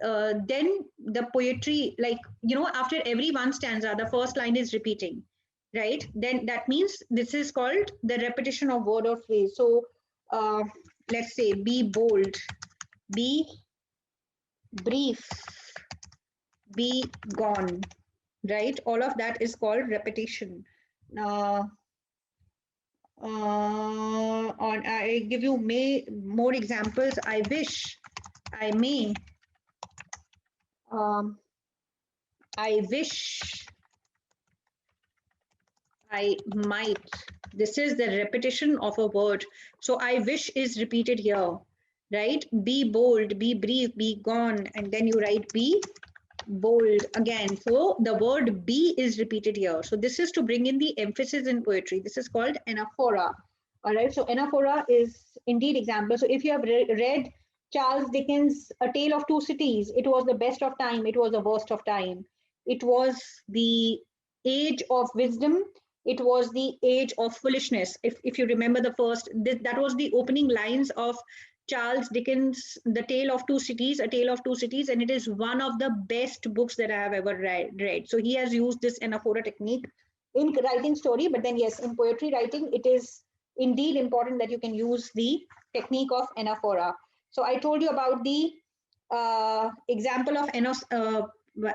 then the poetry, like, you know, after every one stanza, the first line is repeating, right? Then that means this is called the repetition of word or phrase. So let's say, be bold, be brief, be gone, right? All of that is called repetition. On I give you more examples. I wish, I may, I wish, I might. This is the repetition of a word. So I wish is repeated here, right? Be bold, be brief, be gone, and then you write be bold again. So the word be is repeated here. So this is to bring in the emphasis in poetry. This is called anaphora. All right. So anaphora is indeed example. So if you have read Charles Dickens' A Tale of Two Cities, it was the best of time, it was the worst of time. It was the age of wisdom, it was the age of foolishness. If you remember the first, that was the opening lines of Charles Dickens' The Tale of Two Cities, A Tale of Two Cities, and it is one of the best books that I have ever read. So he has used this anaphora technique in writing story, but then yes, in poetry writing, it is indeed important that you can use the technique of anaphora. So I told you about the example of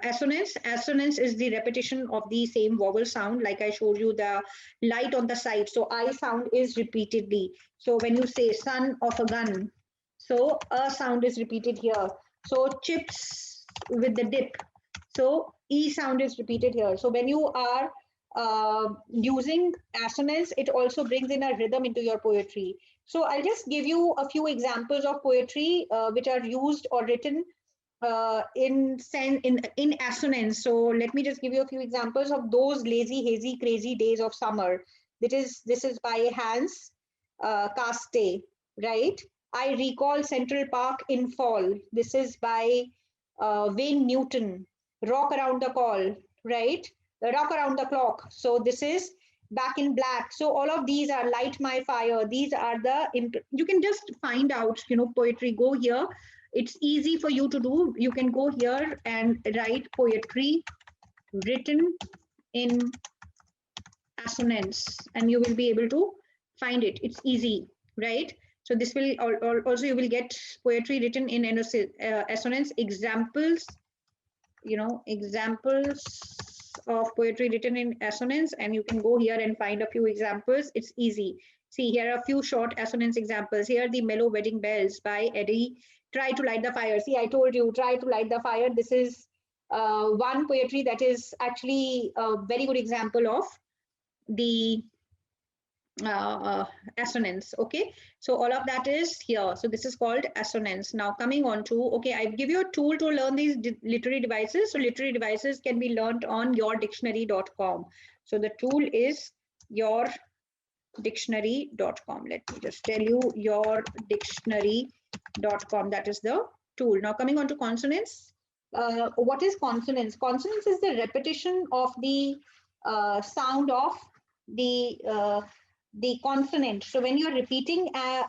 assonance. Assonance is the repetition of the same vowel sound, like I showed you the light on the side. So I sound is repeatedly. So when you say son of a gun, so a sound is repeated here. So chips with the dip. So E sound is repeated here. So when you are using assonance, it also brings in a rhythm into your poetry. So I'll just give you a few examples of poetry which are used or written in assonance. So let me just give you a few examples of those lazy, hazy, crazy days of summer. This is by Hans Caste, right? I recall Central Park in fall. This is by Wayne Newton. Rock around the call, right? Rock around the clock. So this is Back in Black. So all of these are Light My Fire. These are you can just find out, you know, poetry. Go here. It's easy for you to do. You can go here and write poetry written in assonance, and you will be able to find it. It's easy, right? So this will also, you will get poetry written in assonance. Examples, you know, examples of poetry written in assonance, and you can go here and find a few examples. It's easy. See, here are a few short assonance examples. Here, The Mellow Wedding Bells by Eddie. Try to Light the Fire. See, I told you, Try to Light the Fire. This is one poetry that is actually a very good example of the assonance. Okay, so all of that is here. So this is called assonance. Now coming on to, okay, I give you a tool to learn these literary devices. So literary devices can be learned on yourdictionary.com. So the tool is yourdictionary.com. Let me just tell you, yourdictionary.com. That is the tool. Now coming on to consonants. What is consonance? Consonance is the repetition of the sound of the consonant. So when you're repeating a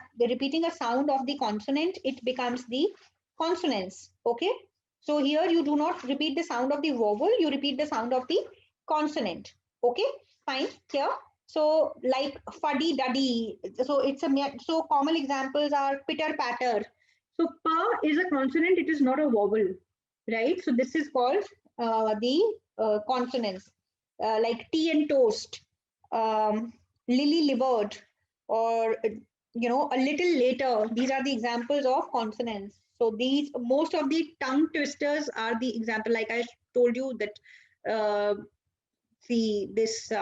sound of the consonant, it becomes the consonants. Okay. So here you do not repeat the sound of the vowel, you repeat the sound of the consonant. Okay, fine. Here, so like fuddy duddy. So it's so common examples are pitter patter. So pa is a consonant, it is not a vowel, right? So this is called the consonants, like tea and toast. Lily livered, or a little later. These are the examples of consonants. So these, most of the tongue twisters are the example, like I told you that see this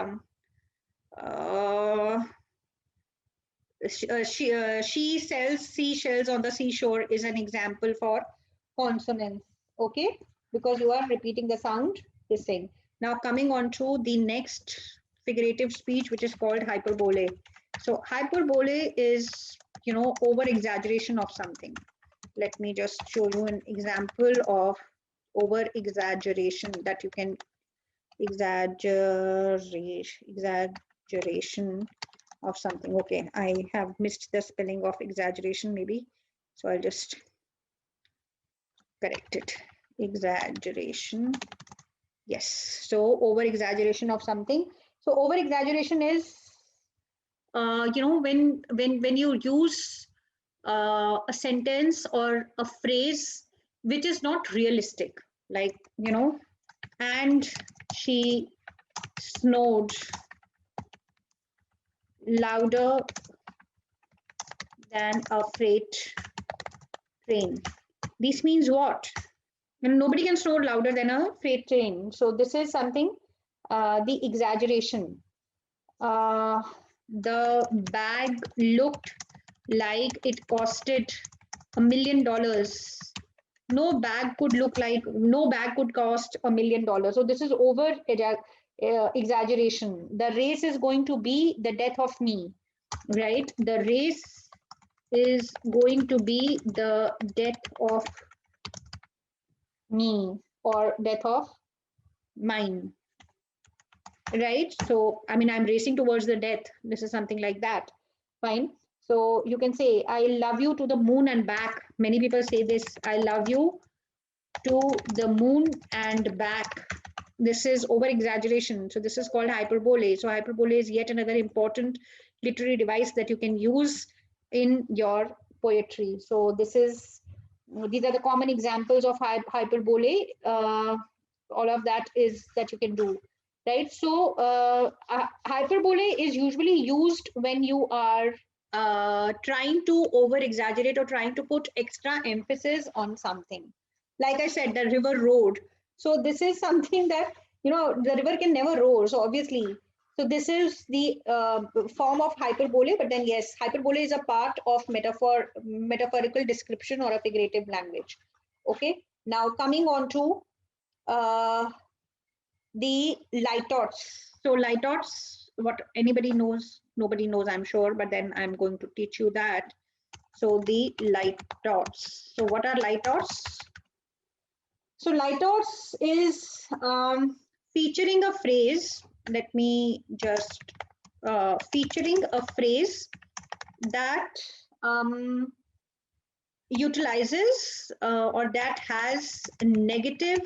she sells seashells on the seashore is an example for consonants. Okay, because you are repeating the sound, this thing. Now coming on to the next figurative speech, which is called hyperbole. So hyperbole is, over exaggeration of something. Let me just show you an example of over exaggeration that you can exaggeration of something. Okay, I have missed the spelling of exaggeration maybe, so I'll just correct it. Exaggeration. Yes, so over exaggeration of something. So over exaggeration is when you use a sentence or a phrase which is not realistic, like and she snowed louder than a freight train. This means what? Nobody can snore louder than a freight train. So this is something, the exaggeration. The bag looked like it costed $1 million. No bag could cost $1 million. So this is over exaggeration. The race is going to be the death of me, right? The race is going to be the death of me, or death of mine, right? So I mean, I'm racing towards the death. This is something like that. Fine. So you can say, I love you to the moon and back. Many people say this, I love you to the moon and back. This is over exaggeration. So this is called hyperbole. So hyperbole is yet another important literary device that you can use in your poetry. So these are the common examples of hyperbole. All of that is that you can do, right? So hyperbole is usually used when you are trying to over exaggerate or trying to put extra emphasis on something. Like I said, the river roared. So this is something that, the river can never roar. So obviously, so this is the form of hyperbole. But then yes, hyperbole is a part of metaphorical description or a figurative language. Okay. Now coming on to the litotes. So litotes, what anybody knows, nobody knows, I'm sure, but then I'm going to teach you that. So the litotes. So what are litotes? So litotes is featuring a phrase. Let me just featuring a phrase that utilizes or that has negative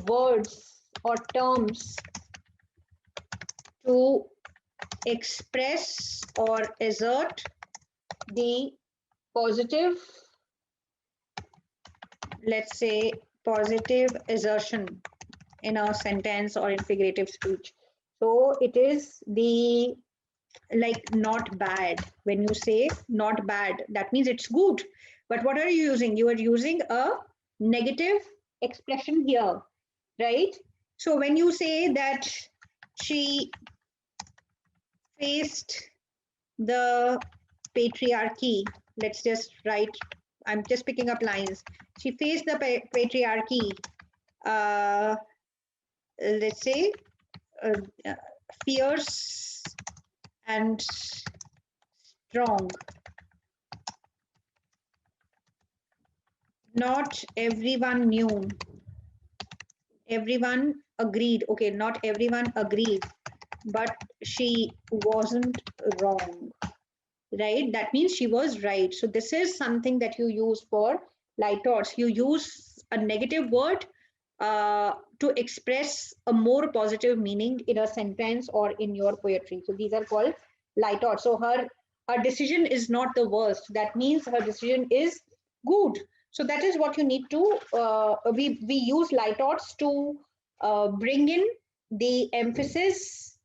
words or terms to express or assert the positive, let's say, positive assertion in a sentence or in figurative speech. So it is the, like, not bad. When you say not bad, that means it's good. But what are you using? You are using a negative expression here, right? So when you say that she faced the patriarchy. Let's just write, I'm just picking up lines. She faced the patriarchy, let's say, uh, uh, fierce and strong. Not everyone knew. Everyone agreed. Okay, not everyone agreed, but she wasn't wrong, right? That means she was right. So this is something that you use for lighthoughts. You use a negative word to express a more positive meaning in a sentence or in your poetry. So these are called lighthoughts. So her decision is not the worst. That means her decision is good. So that is what you need to. We use lighthoughts to bring in the emphasis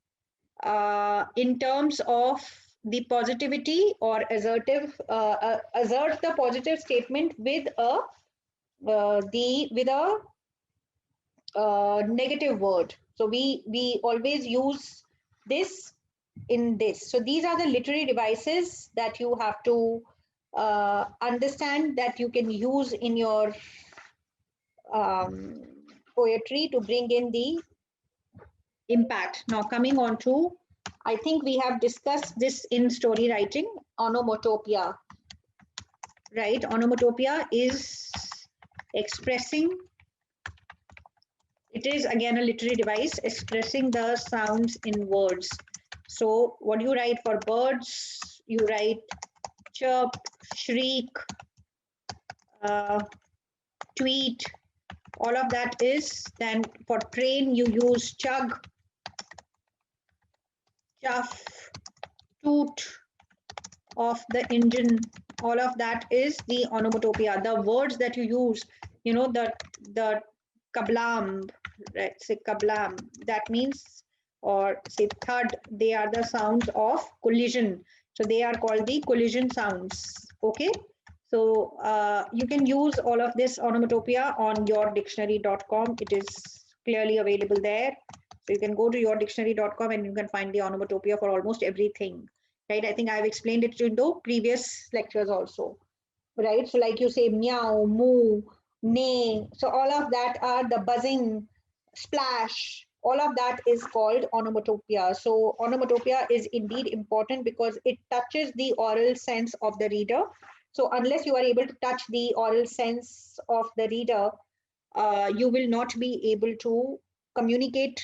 in terms of the positivity or assert the positive statement with a negative word. So we always use this in this. So these are the literary devices that you have to understand, that you can use in your um, poetry to bring in the impact. Now coming on to, I think we have discussed this in story writing, onomatopia, right? Onomatopia is expressing, it is again a literary device expressing the sounds in words. So what do you write for birds? You write chirp, shriek, tweet, all of that is. Then for train, you use chug, chuff, toot of the engine. All of that is the onomatopoeia. The words that you use, you know, the kablam, right? Say kablam, that means, or say thud, they are the sounds of collision. So they are called the collision sounds. Okay. So you can use all of this onomatopoeia on yourdictionary.com. It is clearly available there. So you can go to yourdictionary.com and you can find the onomatopoeia for almost everything, right? I think I've explained it in the previous lectures also, right? So like you say, meow, moo, neigh. So all of that are the buzzing, splash. All of that is called onomatopoeia. So onomatopoeia is indeed important because it touches the oral sense of the reader. So unless you are able to touch the oral sense of the reader, you will not be able to communicate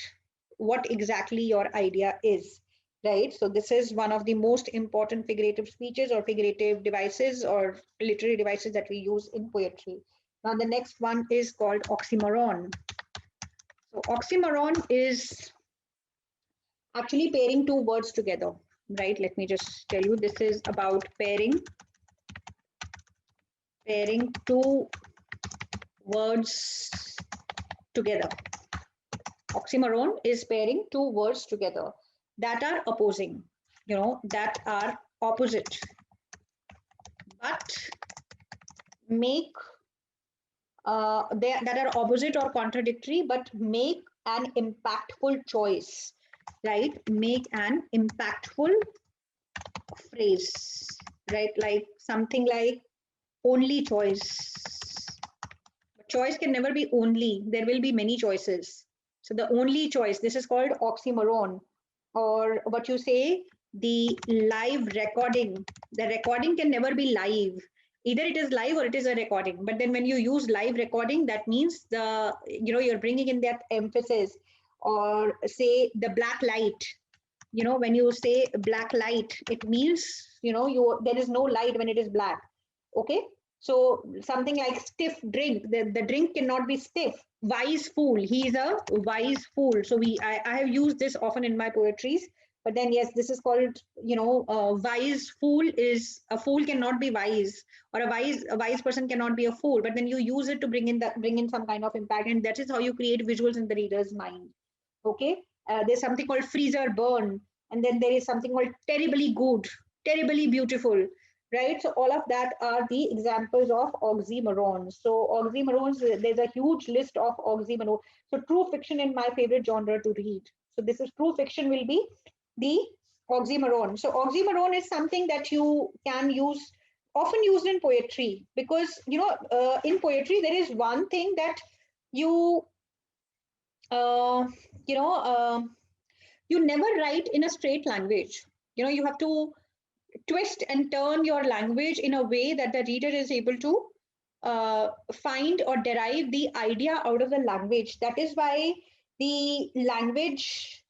what exactly your idea is, right? So this is one of the most important figurative speeches or figurative devices or literary devices that we use in poetry. Now the next one is called oxymoron. So oxymoron is actually pairing two words together, right? Let me just tell you, this is about pairing two words together. Oxymoron is pairing two words together that are opposing, you know, that are opposite, but make that are opposite or contradictory, but make an impactful choice, right? Make an impactful phrase, right? Like something like only choice. But choice can never be only. There will be many choices. So the only choice, this is called oxymoron. Or what you say, the live recording. The recording can never be live. Either it is live or it is a recording. But then when you use live recording, that means the, you know, you're bringing in that emphasis. Or say the black light. You know, when you say black light, it means, you know, there is no light when it is black. Okay. So something like stiff drink, the drink cannot be stiff. Wise fool, he is a wise fool. So I have used this often in my poetries. But then yes, this is called, you know, wise fool is, a fool cannot be wise, or a wise person cannot be a fool. But then you use it to bring in some kind of impact, and that is how you create visuals in the reader's mind. Okay, there's something called freezer burn, and then there is something called terribly good, terribly beautiful, right? So all of that are the examples of oxymorons. So oxymorons, there's a huge list of oxymorons. So true fiction is my favorite genre to read. So this is true fiction will be the Oxymoron. So oxymoron is something that you can use, often used in poetry, because in poetry there is one thing that you uh, you know you never write in a straight language. You have to twist and turn your language in a way that the reader is able to find or derive the idea out of the language. That is why the language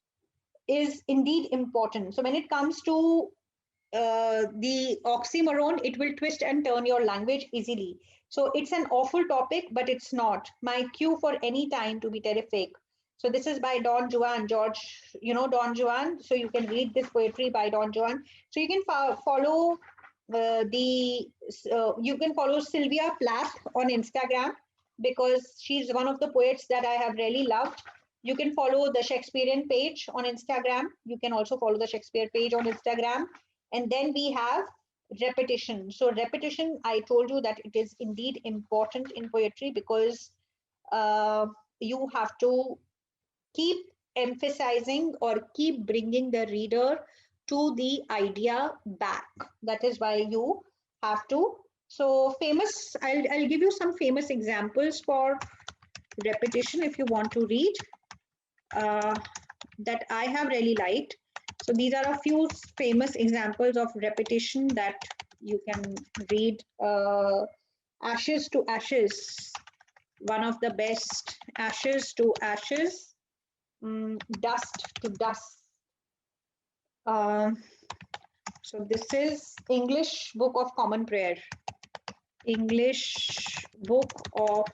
is indeed important. So when it comes to the oxymoron, it will twist and turn your language easily. So it's an awful topic, but it's not. My cue for any time to be terrific. So this is by Don Juan, George, Don Juan. So you can read this poetry by Don Juan. So you can follow you can follow Sylvia Plath on Instagram, because she's one of the poets that I have really loved. You can follow the Shakespearean page on Instagram. You can also follow the Shakespeare page on Instagram. And then we have repetition. So repetition, I told you that it is indeed important in poetry, because you have to keep emphasizing or keep bringing the reader to the idea back. That is why you have to. So famous, I'll give you some famous examples for repetition if you want to read, that I have really liked. So these are a few famous examples of repetition that you can read. Ashes to Ashes, one of the best. Ashes to Ashes, Dust to Dust. So this is English Book of Common Prayer. English Book of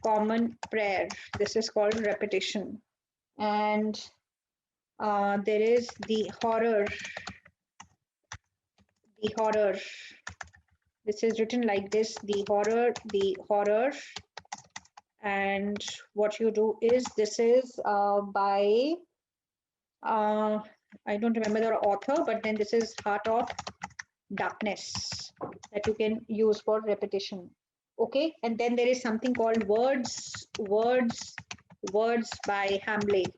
Common Prayer. This is called repetition. And there is the horror. The horror. This is written like this: the horror, the horror. And what you do is, this is by I don't remember the author, but then this is Heart of Darkness that you can use for repetition. Okay, and then there is something called Words by Hamlet.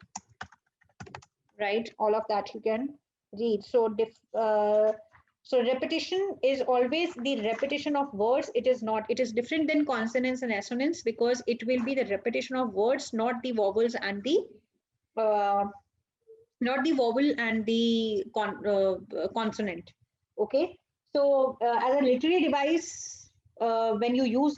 Right, all of that you can read. So so repetition is always the repetition of words. It is different than consonants and assonance, because it will be the repetition of words, not the vowels and the consonant. Okay, so as a literary device, when you use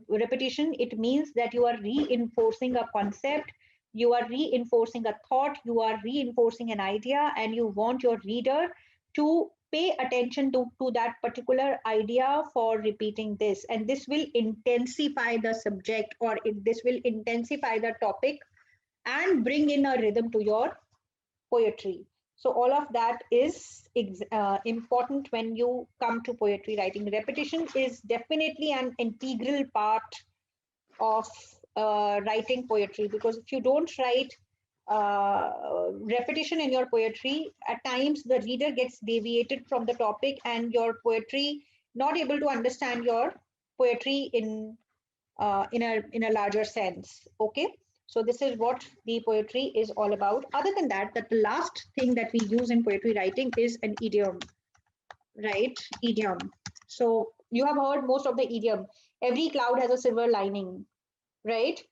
repetition, it means that you are reinforcing a concept, you are reinforcing a thought, you are reinforcing an idea, and you want your reader to pay attention to that particular idea for repeating this. And this will intensify the subject, or this will intensify the topic and bring in a rhythm to your poetry. So all of that is important when you come to poetry writing. Repetition is definitely an integral part of writing poetry, because if you don't write repetition in your poetry, at times the reader gets deviated from the topic, and your poetry not able to understand your poetry in a larger sense. Okay, so this is what the poetry is all about. Other than that, the last thing that we use in poetry writing is an idiom, right? Idiom. So you have heard most of the idiom. Every cloud has a silver lining, right?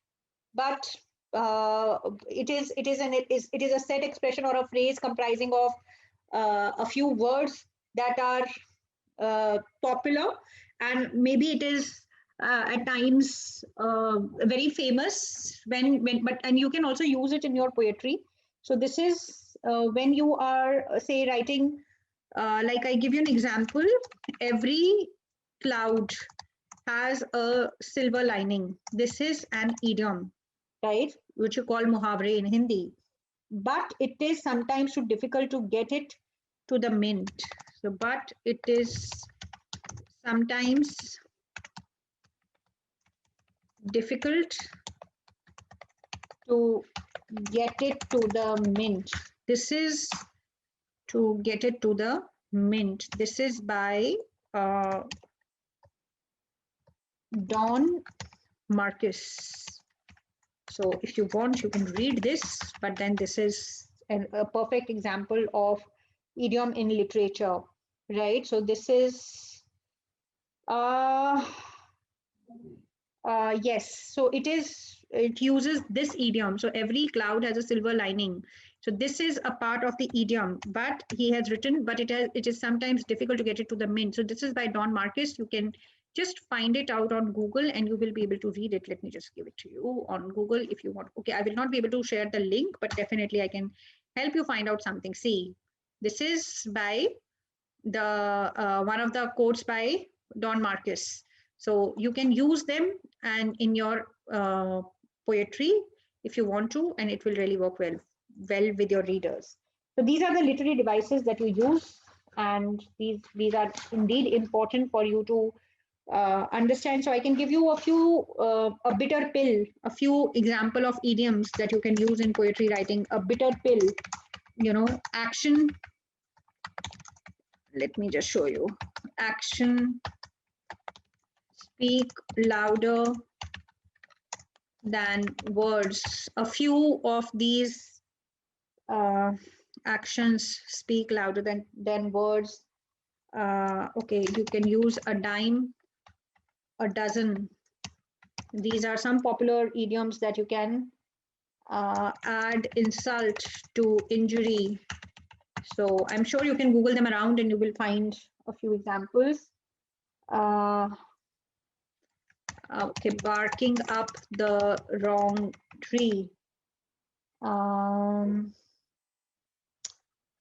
But it is a set expression or a phrase comprising of a few words that are popular, and maybe it is at times very famous and you can also use it in your poetry. So this is when you are say writing, like I give you an example: every cloud has a silver lining. This is an idiom, right, which you call muhavre in Hindi, but it is sometimes too difficult to get it to the mint. So but it is sometimes difficult to get it to the mint. This is to get it to the mint. This is by Don Marcus. So if you want, you can read this, but then this is a perfect example of idiom in literature, right? So this is yes, so it uses this idiom. So every cloud has a silver lining. So this is a part of the idiom, but he has written, but it is sometimes difficult to get it to the mint. So this is by Don Marquis. You can just find it out on Google and you will be able to read it. Let me just give it to you on Google if you want. Okay, I will not be able to share the link, but definitely I can help you find out something. See, this is by the one of the quotes by Don Marquis. So you can use them and in your poetry if you want to, and it will really work well with your readers. So these are the literary devices that you use, and these are indeed important for you to understand. So I can give you a few a bitter pill, a few example of idioms that you can use in poetry writing. A bitter pill, action. Let me just show you. Action, speak louder than words. A few of these actions speak louder than words. Okay, you can use a dime, a dozen. These are some popular idioms that you can add insult to injury. So I'm sure you can Google them around and you will find a few examples. Okay, barking up the wrong tree.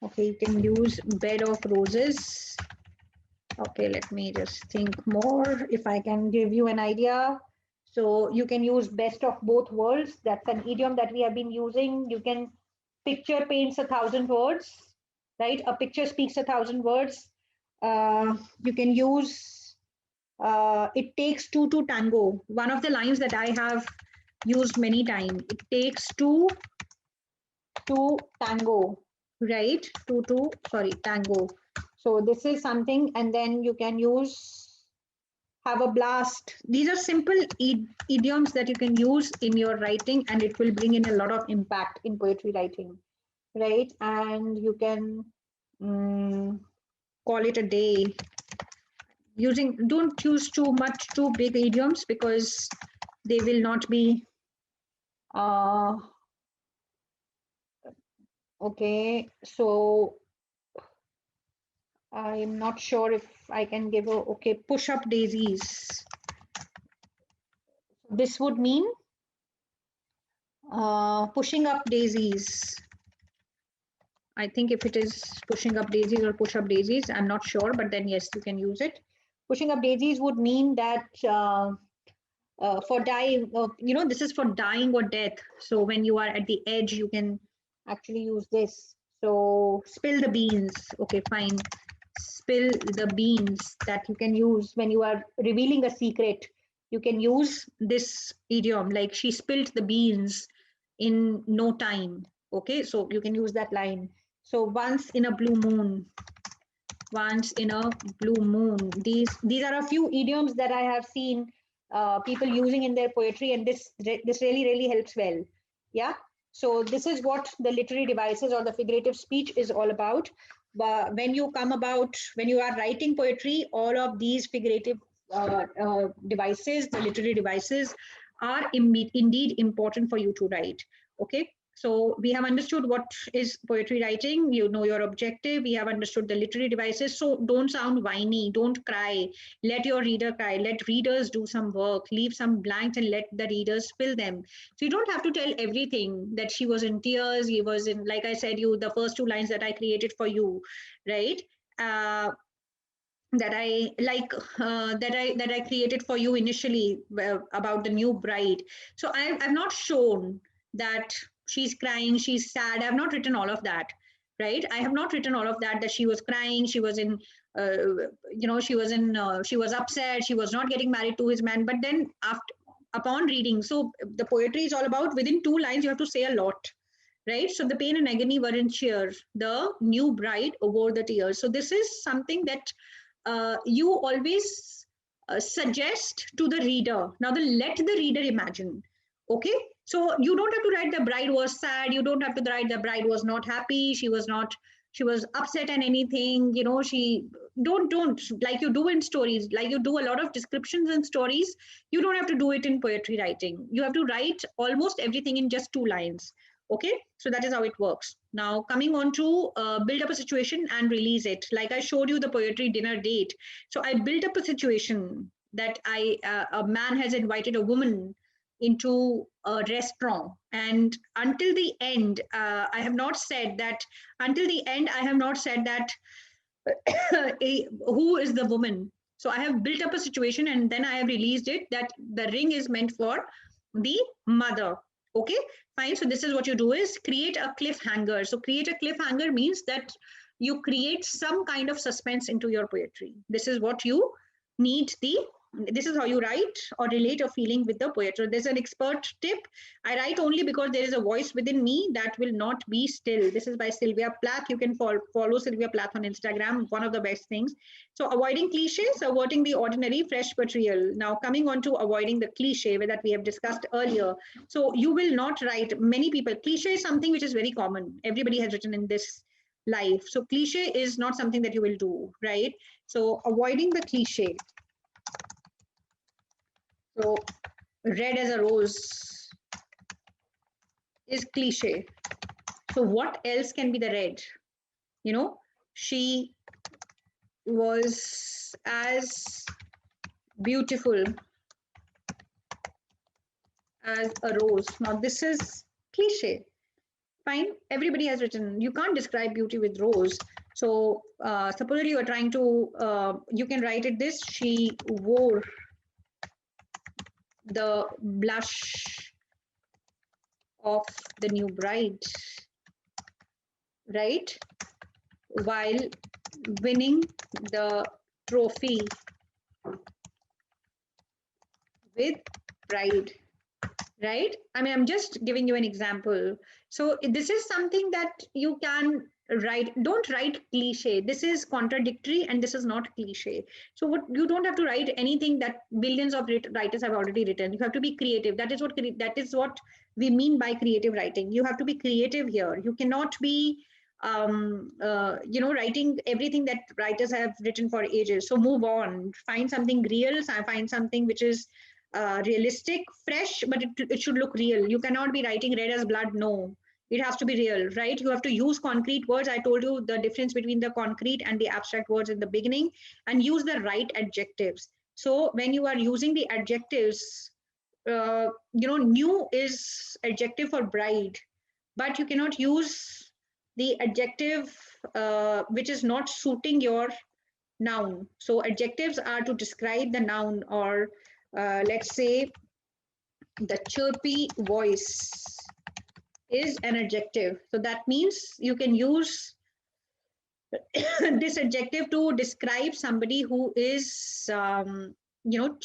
Okay, you can use bed of roses. Okay, let me just think more if I can give you an idea. So you can use best of both worlds. That's an idiom that we have been using. You can picture paints 1,000 words, right? A picture speaks 1,000 words. You can use it takes two to tango. One of the lines that I have used many times. It takes two to tango, right? Tango. So this is something, and then you can use have a blast. These are simple idioms that you can use in your writing, and it will bring in a lot of impact in poetry writing, right? And you can call it a day. Don't use too big idioms because they will not be okay. So I'm not sure if I can give okay, push up daisies. This would mean pushing up daisies. I think if it is pushing up daisies or push up daisies, I'm not sure, but then yes, you can use it. Pushing up daisies would mean that for dying, this is for dying or death. So when you are at the edge, you can actually use this. So spill the beans. Okay, fine. Spill the beans, that you can use when you are revealing a secret. You can use this idiom, like she spilled the beans in no time. Okay, so you can use that line. So once in a blue moon. Once in a blue moon. These are a few idioms that I have seen people using in their poetry, and this really helps well. Yeah. So this is what the literary devices or the figurative speech is all about. But when you are writing poetry, all of these figurative devices, the literary devices, are indeed important for you to write. Okay. So we have understood what is poetry writing. You know your objective. We have understood the literary devices. So don't sound whiny. Don't cry. Let your reader cry. Let readers do some work. Leave some blanks and let the readers fill them. So you don't have to tell everything, that she was in tears. He was in, like I said, the first two lines that I created for you, right? That I created for you initially about the new bride. So I've not shown that she's crying, she's sad. I've not written all of that, right? I have not written all of that she was crying, she was in she was upset, she was not getting married to his man. But then upon reading, so the poetry is all about, within two lines you have to say a lot, right? So the pain and agony were in cheer, the new bride over the tears. So this is something that you always suggest to the reader. Now let the reader imagine. Okay, so you don't have to write the bride was sad, you don't have to write the bride was not happy, she was upset and anything, you know, she don't like you do in stories, like you do a lot of descriptions in stories. You don't have to do it in poetry writing. You have to write almost everything in just 2 lines. Okay, so that is how it works. Now coming on to build up a situation and release it. Like I showed you the poetry dinner date. So I built up a situation that a man has invited a woman into a restaurant, and until the end I have not said that who is the woman. So I have built up a situation and then I have released it that the ring is meant for the mother. Okay, fine. So this is what you do is create a cliffhanger. So create a cliffhanger means that you create some kind of suspense into your poetry. This is what you need. This is how you write or relate a feeling with the poet. So there's an expert tip. I write only because there is a voice within me that will not be still. This is by Sylvia Plath. You can follow Sylvia Plath on Instagram, one of the best things. So avoiding cliches, avoiding the ordinary, fresh but real. Now coming on to avoiding the cliche that we have discussed earlier. So you will not write, many people, cliche is something which is very common. Everybody has written in this life. So cliche is not something that you will do, right? So avoiding the cliche. So red as a rose is cliche. So what else can be the red? You know, she was as beautiful as a rose. Now this is cliche. Fine, everybody has written, you can't describe beauty with rose. So suppose you are trying to, you can write it this, she wore the blush of the new bride, right, while winning the trophy with pride, right? I mean, I'm just giving you an example. So this is something that you can write. Don't write cliche. This is contradictory and this is not cliche. So what, you don't have to write anything that billions of writers have already written. You have to be creative. That is what we mean by creative writing. You have to be creative here. You cannot be you know, writing everything that writers have written for ages. So move on, find something real, find something which is realistic, fresh, but it should look real. You cannot be writing red as blood. No, it has to be real, right? You have to use concrete words. I told you the difference between the concrete and the abstract words in the beginning, and use the right adjectives. So when you are using the adjectives, you know, new is adjective for bride, but you cannot use the adjective which is not suiting your noun. So adjectives are to describe the noun, or let's say the chirpy voice is an adjective. So that means you can use this adjective to describe somebody who is, you know,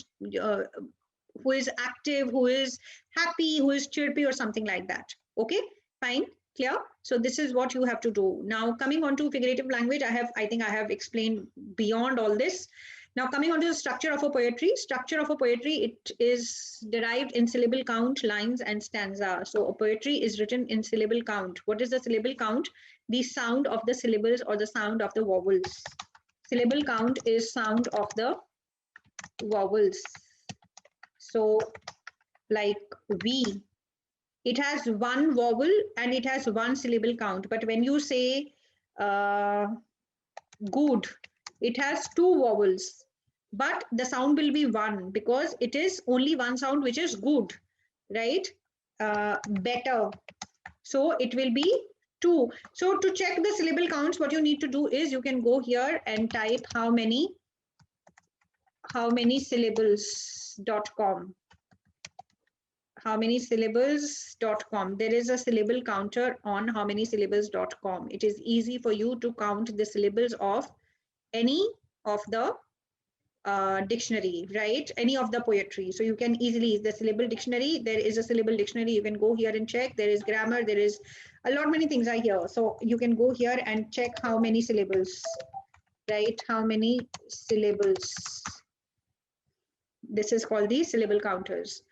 who is active, who is happy, who is chirpy or something like that. Okay, fine, clear? So this is what you have to do. Now coming on to figurative language, I think I have explained beyond all this. Now coming on to the structure of a poetry. Structure of a poetry, it is derived in syllable count, lines and stanza. So a poetry is written in syllable count. What is the syllable count? The sound of the syllables or the sound of the vowels. Syllable count is sound of the vowels. So like we, it has one vowel and it has one syllable count. But when you say good, it has two vowels, but the sound will be one because it is only one sound, which is good, right? Better. So it will be two. So to check the syllable counts, what you need to do is you can go here and type how many syllables.com. How many syllables.com. There is a syllable counter on how many syllables.com. It is easy for you to count the syllables of any of the dictionary, right? Any of the poetry. So you can easily, the syllable dictionary, there is a syllable dictionary. You can go here and check. There is grammar. There is a lot many things are here. So you can go here and check how many syllables, right? How many syllables. This is called the syllable counters.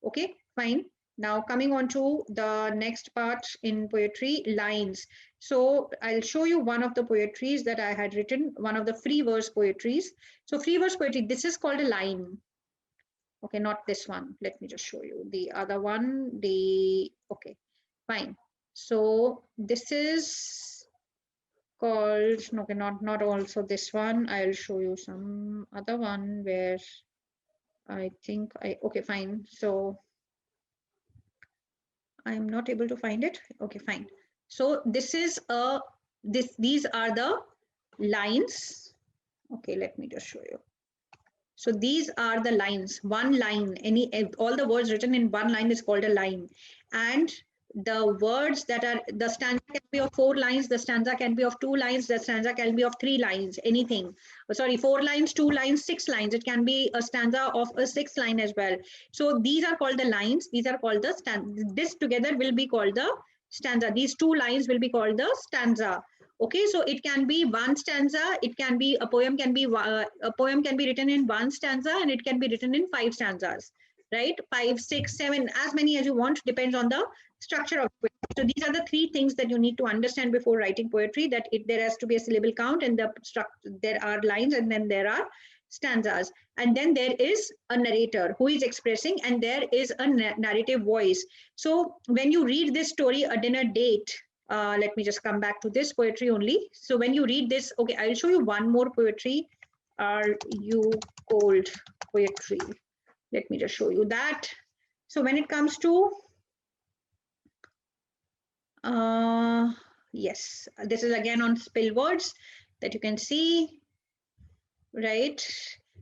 Okay, fine. Now coming on to the next part in poetry, lines. So I'll show you one of the poetries that I had written, one of the free verse poetries. So free verse poetry, this is called a line. Okay, not this one. Let me just show you the other one. Okay, fine. So this is called, okay, not also this one. I'll show you some other one where I think okay, fine. So I'm not able to find it. Okay, fine. So this is these are the lines. Okay, let me just show you. So these are the lines, one line, all the words written in one line is called a line. And the words that are, the stanza can be of 4 lines, the stanza can be of 2 lines, the stanza can be of 3 lines, anything. Sorry, 4 lines, 2 lines, 6 lines. It can be a stanza of a 6th line as well. So these are called the lines. These are called the stanza. This together will be called the stanza. These 2 lines will be called the stanza. Okay, so it can be one stanza, it can be a poem can be written in one stanza, and it can be written in 5 stanzas, right? 5, 6, 7, as many as you want, depends on the structure of poetry. So these are the 3 things that you need to understand before writing poetry, that there has to be a syllable count, and there are lines, and then there are stanzas, and then there is a narrator who is expressing, and there is a narrative voice. So when you read this story, A Dinner Date, let me just come back to this poetry only. So when you read this, okay, I'll show you one more poetry. Are you cold poetry? Let me just show you that. So when it comes to, yes, this is again on spill words that you can see, right?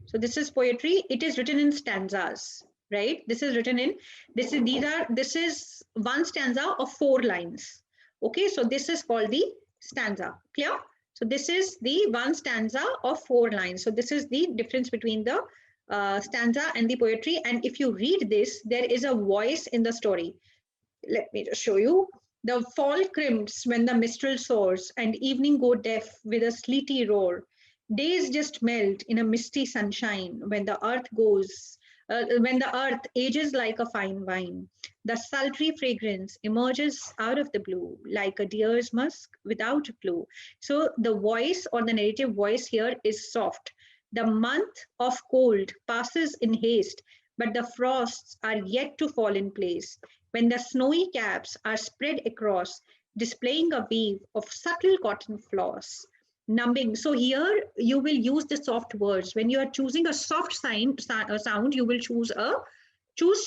So this is poetry. It is written in stanzas, right? This is written in, this is one stanza of 4 lines. Okay, so this is called the stanza. Clear? So this is the one stanza of 4 lines. So this is the difference between the stanza and the poetry. And if you read this, there is a voice in the story. Let me just show you. The fall crimps when the mistral soars, and evening go deaf with a sleety roar. Days just melt in a misty sunshine when the earth ages like a fine wine. The sultry fragrance emerges out of the blue like a deer's musk without a clue. So the voice or the narrative voice here is soft. The month of cold passes in haste, but the frosts are yet to fall in place. When the snowy caps are spread across, displaying a weave of subtle cotton floss. Numbing. So here you will use the soft words. When you are choosing a soft sound, you will choose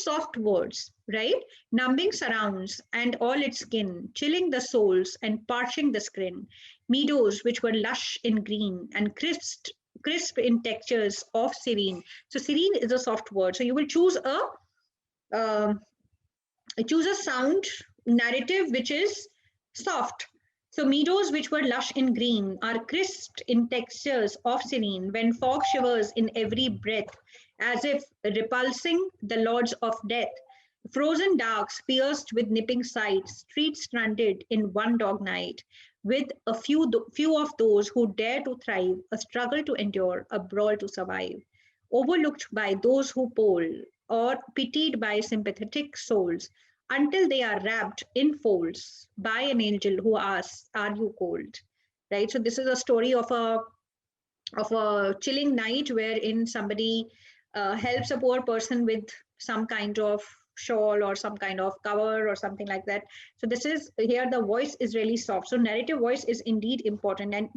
soft words, right? Numbing surrounds and all its skin, chilling the soles and parching the skin. Meadows which were lush in green and crisp in textures of serene. So serene is a soft word. So you will choose a sound narrative which is soft. So meadows which were lush in green are crisped in textures of serene when fog shivers in every breath, as if repulsing the lords of death. Frozen darks pierced with nipping sight, streets stranded in one dog night, with a few of those who dare to thrive, a struggle to endure, a brawl to survive. Overlooked by those who poll, or pitied by sympathetic souls, until they are wrapped in folds by an angel who asks, "Are you cold?" Right. So this is a story of a chilling night wherein somebody helps a poor person with some kind of shawl or some kind of cover or something like that. So this is here the voice is really soft. So narrative voice is indeed important, and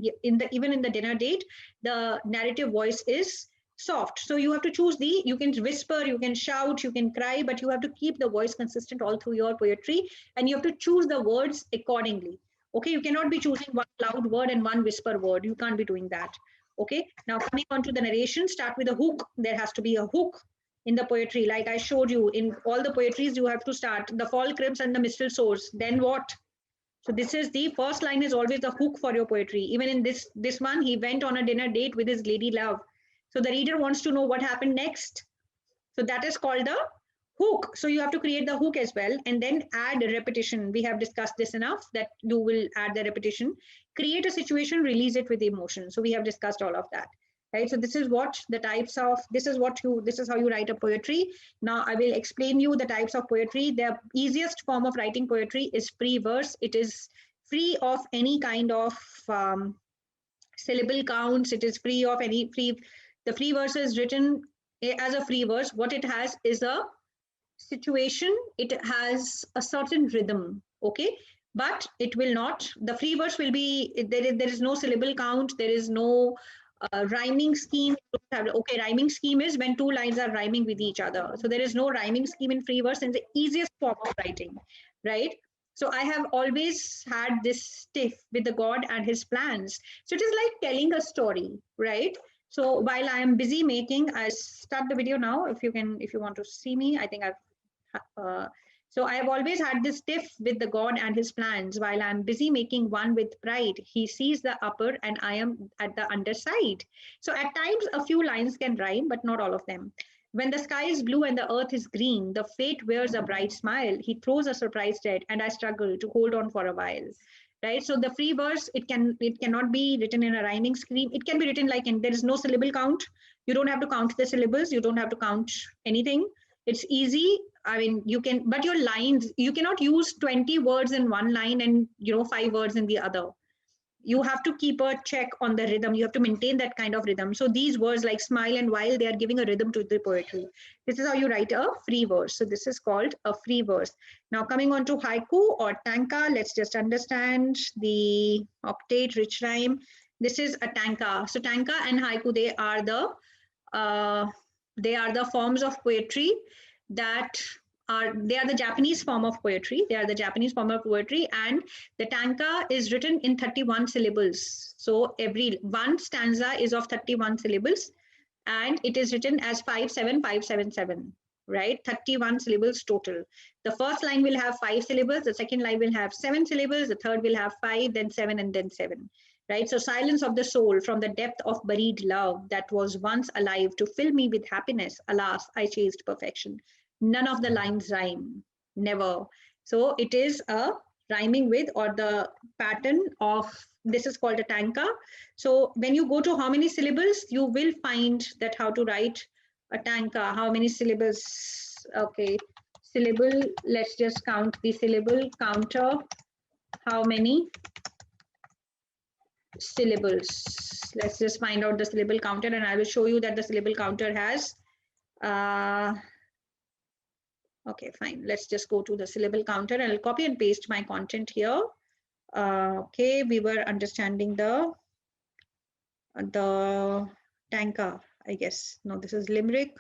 even in the dinner date, the narrative voice is soft. So you have to choose you can whisper, you can shout, you can cry, but you have to keep the voice consistent all through your poetry, and you have to choose the words accordingly. Okay, you cannot be choosing one loud word and one whisper word. You can't be doing that. Okay, now coming on to the narration, start with a hook. There has to be a hook in the poetry. Like I showed you, in all the poetries, you have to start the fall crimps and the mistral soars. Then what? So this is the first line is always the hook for your poetry. Even in this one, he went on a dinner date with his lady love. So the reader wants to know what happened next. So that is called the hook. So you have to create the hook as well, and then add a repetition. We have discussed this enough that you will add the repetition. Create a situation, release it with emotion. So we have discussed all of that. right? So this is what the types of, this is how you write a poetry. Now I will explain you the types of poetry. The easiest form of writing poetry is free verse. It is free of any kind of syllable counts. It is free of the free verse is written as a free verse. What it has is a situation, it has a certain rhythm, okay, but it will not, the free verse will be, there is no syllable count, there is no rhyming scheme. Okay, rhyming scheme is when two lines are rhyming with each other. So there is no rhyming scheme in free verse, and the easiest form of writing, right? So I have always had this stiff with the God and his plans. So it is like telling a story, right? So while I am busy making, I start the video now. If you want to see me, I think so I have always had this tiff with the God and his plans. While I'm busy making one with pride, he sees the upper and I am at the underside. So at times a few lines can rhyme, but not all of them. When the sky is blue and the earth is green, the fate wears a bright smile. He throws a surprise dead and I struggle to hold on for a while. Right? So the free verse, it cannot be written in a rhyming scheme. It can be written like, and there is no syllable count. You don't have to count the syllables. You don't have to count anything. It's easy. I mean, you can, but your lines, you cannot use 20 words in one line and 5 words in the other. You have to keep a check on the rhythm. You have to maintain that kind of rhythm. So these words like smile and while, they are giving a rhythm to the poetry. This is how you write a free verse. So this is called a free verse. Now coming on to haiku or tanka, let's just understand the octave rich rhyme. This is a tanka. So tanka and haiku, they are the forms of poetry they are the Japanese form of poetry. They are the Japanese form of poetry, and the tanka is written in 31 syllables. So every one stanza is of 31 syllables, and it is written as 57577, right? 31 syllables total. The first line will have 5 syllables, the second line will have 7 syllables, the third will have 5, then 7, and then 7. Right? So silence of the soul from the depth of buried love that was once alive to fill me with happiness. Alas, I chased perfection. None of the lines rhyme, never. So it is a rhyming with, or the pattern of, this is called a tanka. So when you go to how many syllables, you will find that how to write a tanka, how many syllables. Okay, syllable, let's just count the syllable counter. How many syllables? Let's just find out the syllable counter, and I will show you that the syllable counter has okay, fine. Let's just go to the syllable counter and I'll copy and paste my content here. Okay, we were understanding the tanka, I guess. No, this is Limerick.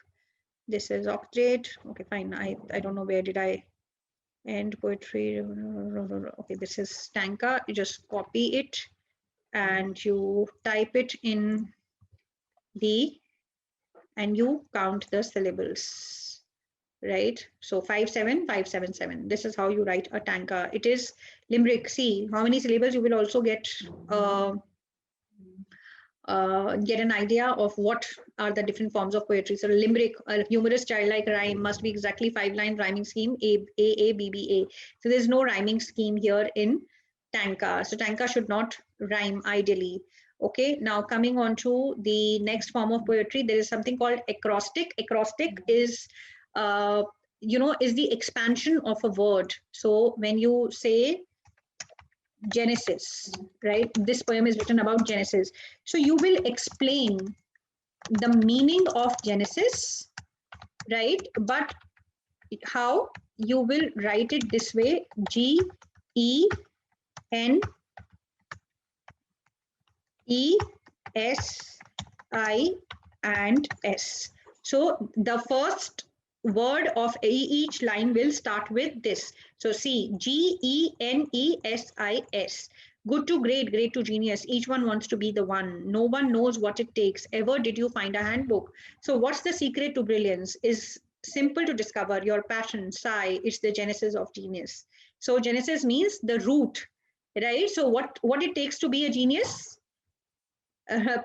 This is octave. Okay, fine. I don't know where did I end poetry. Okay, this is tanka. You just copy it and you type it in and you count the syllables. Right? So 57577. This is how you write a tanka. It is Limerick. See how many syllables, you will also get an idea of what are the different forms of poetry. So Limerick, a humorous childlike rhyme, must be exactly 5-line rhyming scheme, A, B, B, A. So there's no rhyming scheme here in tanka. So tanka should not rhyme ideally. Okay, now coming on to the next form of poetry, there is something called acrostic. Acrostic is is the expansion of a word. So when you say Genesis, right? This poem is written about Genesis. So you will explain the meaning of Genesis, right? But how you will write it this way: GENESIS. So the first word of each line will start with this. So see, GENESIS. Good to great, great to genius. Each one wants to be the one. No one knows what it takes. Ever did you find a handbook? So what's the secret to brilliance? Is simple to discover. Your passion, sigh. It's the genesis of genius. So genesis means the root, right? So what it takes to be a genius?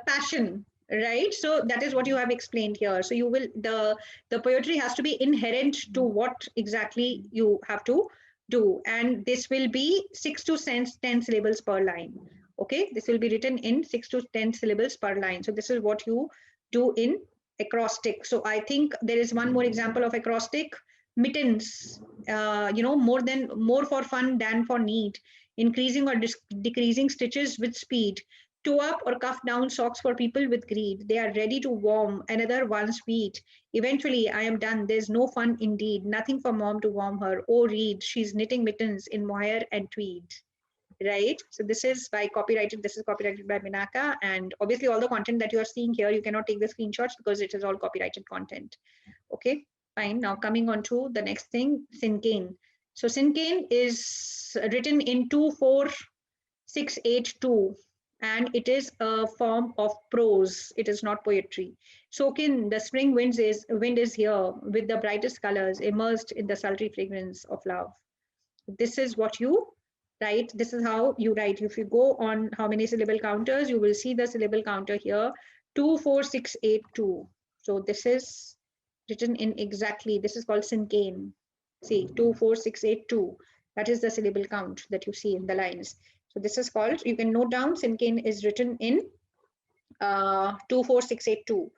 Passion. Right, so that is what you have explained here. So you will, the poetry has to be inherent to what exactly you have to do, and this will be 6 to 10 syllables per line. Okay, this will be written in 6 to 10 syllables per line. So this is what you do in acrostic. So I think there is one more example of acrostic. Mittens, more for fun than for need, increasing or decreasing stitches with speed, toe up or cuff down socks for people with greed. They are ready to warm another one's feet. Eventually, I am done. There's no fun indeed. Nothing for mom to warm her. Oh, read, she's knitting mittens in mohair and tweed. Right? So this is copyrighted by Minaka, and obviously all the content that you are seeing here, you cannot take the screenshots because it is all copyrighted content. Okay, fine. Now coming on to the next thing, Cinquain. So Cinquain is written in 24682, and it is a form of prose. It is not poetry. Soakin, the spring wind is here with the brightest colors, immersed in the sultry fragrance of love. This is what you write. This is how you write. If you go on how many syllable counters, you will see the syllable counter here, 24682. So this is written in exactly, this is called Cinquain. See, 24682. That is the syllable count that you see in the lines. So this is called, you can note down, Cinquain is written in 24682,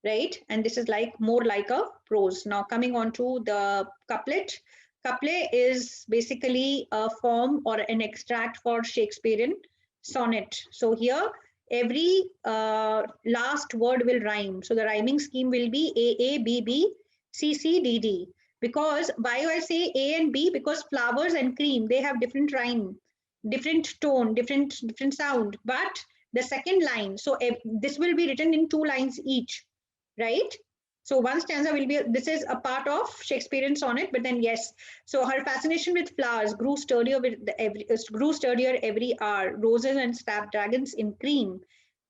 right? And this is more like a prose. Now coming on to the couplet. Couplet is basically a form or an extract for Shakespearean sonnet. So here every last word will rhyme. So the rhyming scheme will be A, B, B, C, C, D, D. Because why I say A and B? Because flowers and cream, they have different rhyme, different tone, different sound. But the second line, so this will be written in 2 lines each, right? So one stanza will be, this is a part of Shakespearean sonnet, but then yes, so her fascination with flowers grew sturdier every hour. Roses and snapdragons in cream.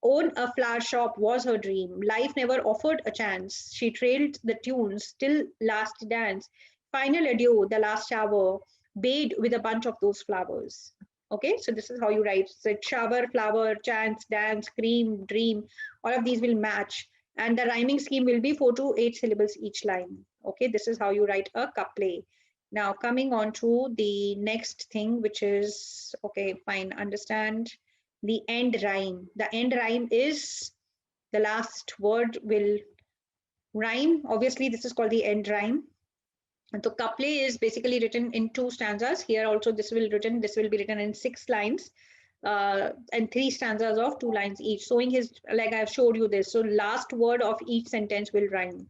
Own a flower shop was her dream. Life never offered a chance. She trailed the tunes till last dance. Final adieu, the last shower, bathed with a bunch of those flowers. Okay, so this is how you write. So shower, flower, chance, dance, cream, dream, all of these will match. And the rhyming scheme will be 4 to 8 syllables each line. Okay, this is how you write a couplet. Now coming on to the next thing, which is, okay, fine, understand the end rhyme. The end rhyme is the last word will rhyme. Obviously, this is called the end rhyme. And so couplet is basically written in 2 stanzas. Here also this will be written in 6 lines. And 3 stanzas of 2 lines each, showing his, like I've showed you this. So last word of each sentence will rhyme.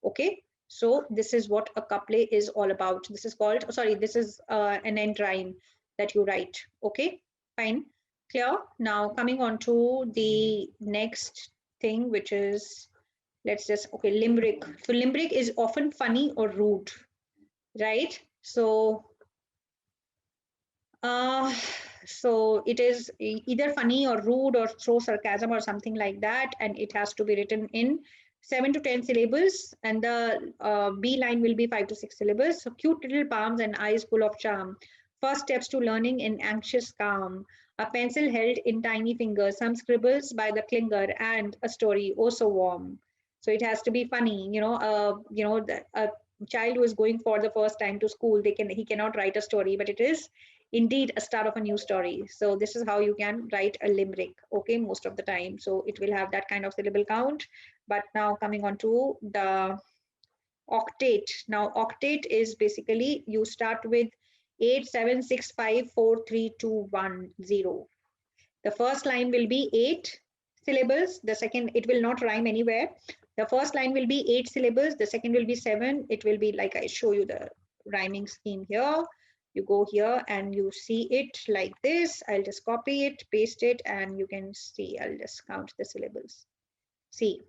Okay, so this is what a couplet is all about. This is called, this is an end rhyme that you write. Okay, fine, clear. Now coming on to the next thing, which is, limerick. So limerick is often funny or rude, right? So so it is either funny or rude or throw sarcasm or something like that, and it has to be written in 7 to 10 syllables, and the B line will be 5 to 6 syllables. So cute little palms and eyes full of charm, first steps to learning in anxious calm, a pencil held in tiny fingers, some scribbles by the clinger, and a story oh so warm. So it has to be funny, a child who is going for the first time to school, he cannot write a story, but it is indeed a start of a new story. So this is how you can write a limerick, okay, most of the time. So it will have that kind of syllable count. But now coming on to the octet. Now octet is basically you start with 8 7 6 5 4 3 2 1 0. The first line will be 8 syllables. The second, it will not rhyme anywhere. The first line will be 8 syllables. The second will be 7. It will be like I show you the rhyming scheme here. You go here and you see it like this. I'll just copy it, paste it, and you can see, I'll just count the syllables. See.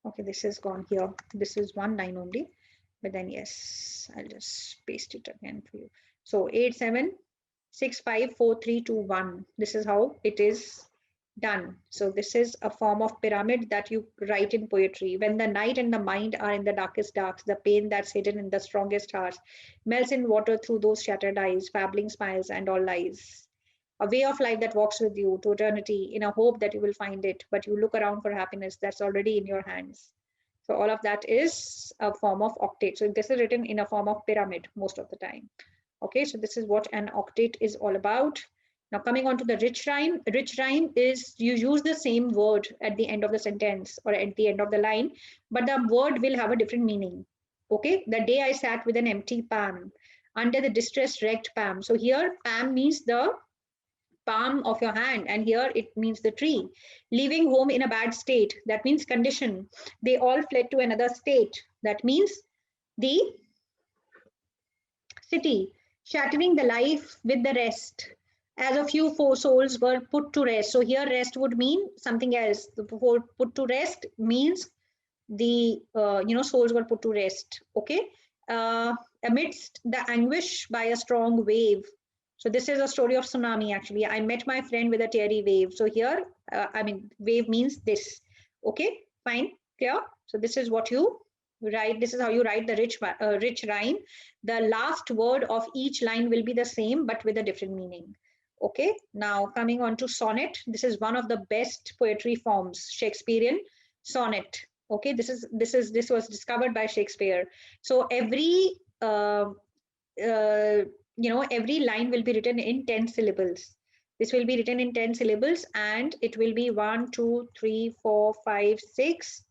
Okay, this is gone here. This is 1 line only. But then yes, I'll just paste it again for you. So 8 7 6 5 4 3 2 1. This is how it is done. So this is a form of pyramid that you write in poetry. When the night and the mind are in the darkest darks, the pain that's hidden in the strongest hearts melts in water through those shattered eyes, fabbling smiles and all lies. A way of life that walks with you to eternity in a hope that you will find it, but you look around for happiness that's already in your hands. So all of that is a form of octet. So this is written in a form of pyramid most of the time. Okay, so this is what an octet is all about. Now coming on to the rich rhyme. Rich rhyme is you use the same word at the end of the sentence or at the end of the line, but the word will have a different meaning. Okay, the day I sat with an empty palm, under the distressed wrecked palm. So here palm means the palm of your hand, and here it means the tree. Leaving home in a bad state, that means condition. They all fled to another state, that means the city. Shattering the life with the rest, as a few four souls were put to rest. So here rest would mean something else. The put to rest means the souls were put to rest. Okay, amidst the anguish by a strong wave. So this is a story of tsunami. Actually, I met my friend with a teary wave. So here wave means this. Okay, fine, clear. So this is what you write. This is how you write the rich rhyme. The last word of each line will be the same but with a different meaning. Okay, now coming on to sonnet. This is one of the best poetry forms, Shakespearean sonnet. Okay, this was discovered by Shakespeare. So every every line will be written in 10 syllables. This will be written in 10 syllables, and it will be 1, 2, 3, 4, 5, 6,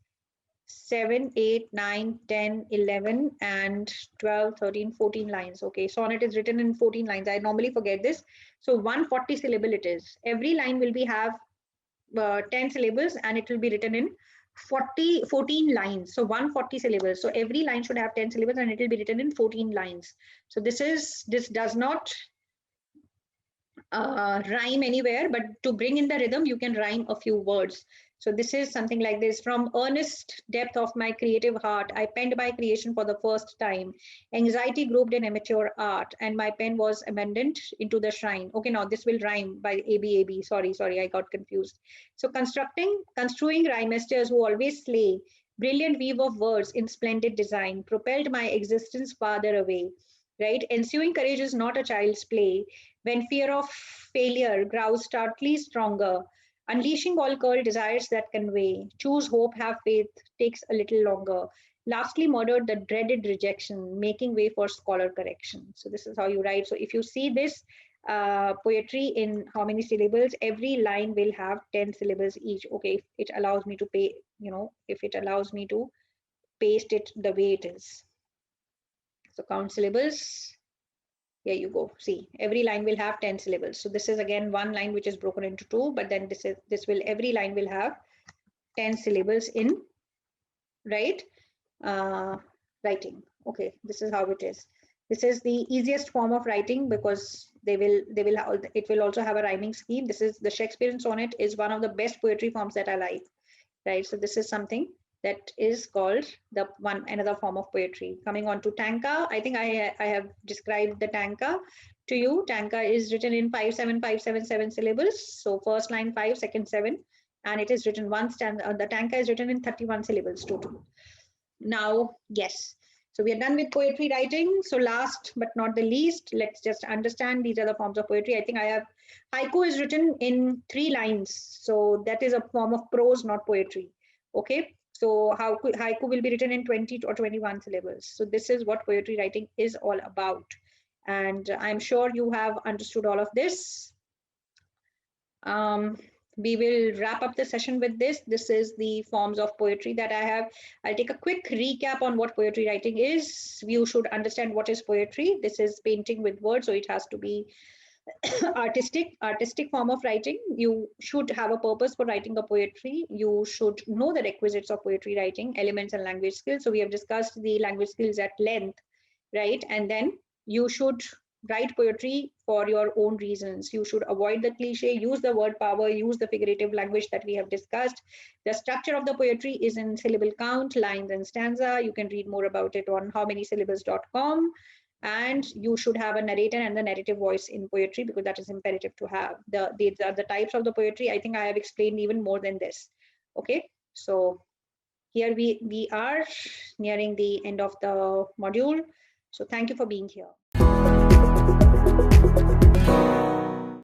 7, 8, 9, 10, 11, and 12, 13, 14 lines. Okay, sonnet is written in 14 lines. I normally forget this. So 140 syllable it is. Every line will have 10 syllables, and it will be written in 14 lines. So 140 syllables. So every line should have 10 syllables, and it will be written in 14 lines. So this does not rhyme anywhere, but to bring in the rhythm, you can rhyme a few words. So this is something like this. From earnest depth of my creative heart, I penned my creation for the first time. Anxiety groped in amateur art, and my pen was abandoned into the shrine. Okay, now this will rhyme by AB. Sorry, I got confused. So construing rhymesters who always slay, brilliant weave of words in splendid design, propelled my existence farther away. Right? Ensuing courage is not a child's play. When fear of failure grows starkly stronger, unleashing all curl desires that convey, choose hope, have faith, takes a little longer. Lastly, murdered the dreaded rejection, making way for scholar correction. So this is how you write. So if you see this poetry in how many syllables, every line will have 10 syllables each. Okay, if it allows me to if it allows me to paste it the way it is. So count syllables. Here you go. See, every line will have 10 syllables. So this is again one line which is broken into two, but then every line will have 10 syllables in writing. Okay, this is how it is. This is the easiest form of writing because it will also have a rhyming scheme. This is the Shakespearean sonnet is one of the best poetry forms that I like. Right. So this is something that is called another form of poetry. Coming on to tanka, I think I have described the tanka to you. Tanka is written in 5, 7, 5, 7, 7 syllables. So first line 5, second 7, and it is written one stanza. The tanka is written in 31 syllables total. Now, yes. So we are done with poetry writing. So last but not the least, let's just understand these are the forms of poetry. I think haiku is written in 3 lines. So that is a form of prose, not poetry. Okay. So haiku will be written in 20 or 21 syllables. So this is what poetry writing is all about. And I'm sure you have understood all of this. We will wrap up the session with this. This is the forms of poetry that I have. I'll take a quick recap on what poetry writing is. You should understand what is poetry. This is painting with words, so it has to be artistic form of writing. You should have a purpose for writing a poetry. You should know the requisites of poetry writing, elements and language skills. So we have discussed the language skills at length, right? And then you should write poetry for your own reasons. You should avoid the cliche, use the word power, use the figurative language that we have discussed. The structure of the poetry is in syllable count, lines and stanza. You can read more about it on howmanysyllables.com. And you should have a narrator and the narrative voice in poetry because that is imperative to have. These are the types of the poetry. I think I have explained even more than this. Okay, so here we are nearing the end of the module. So thank you for being here.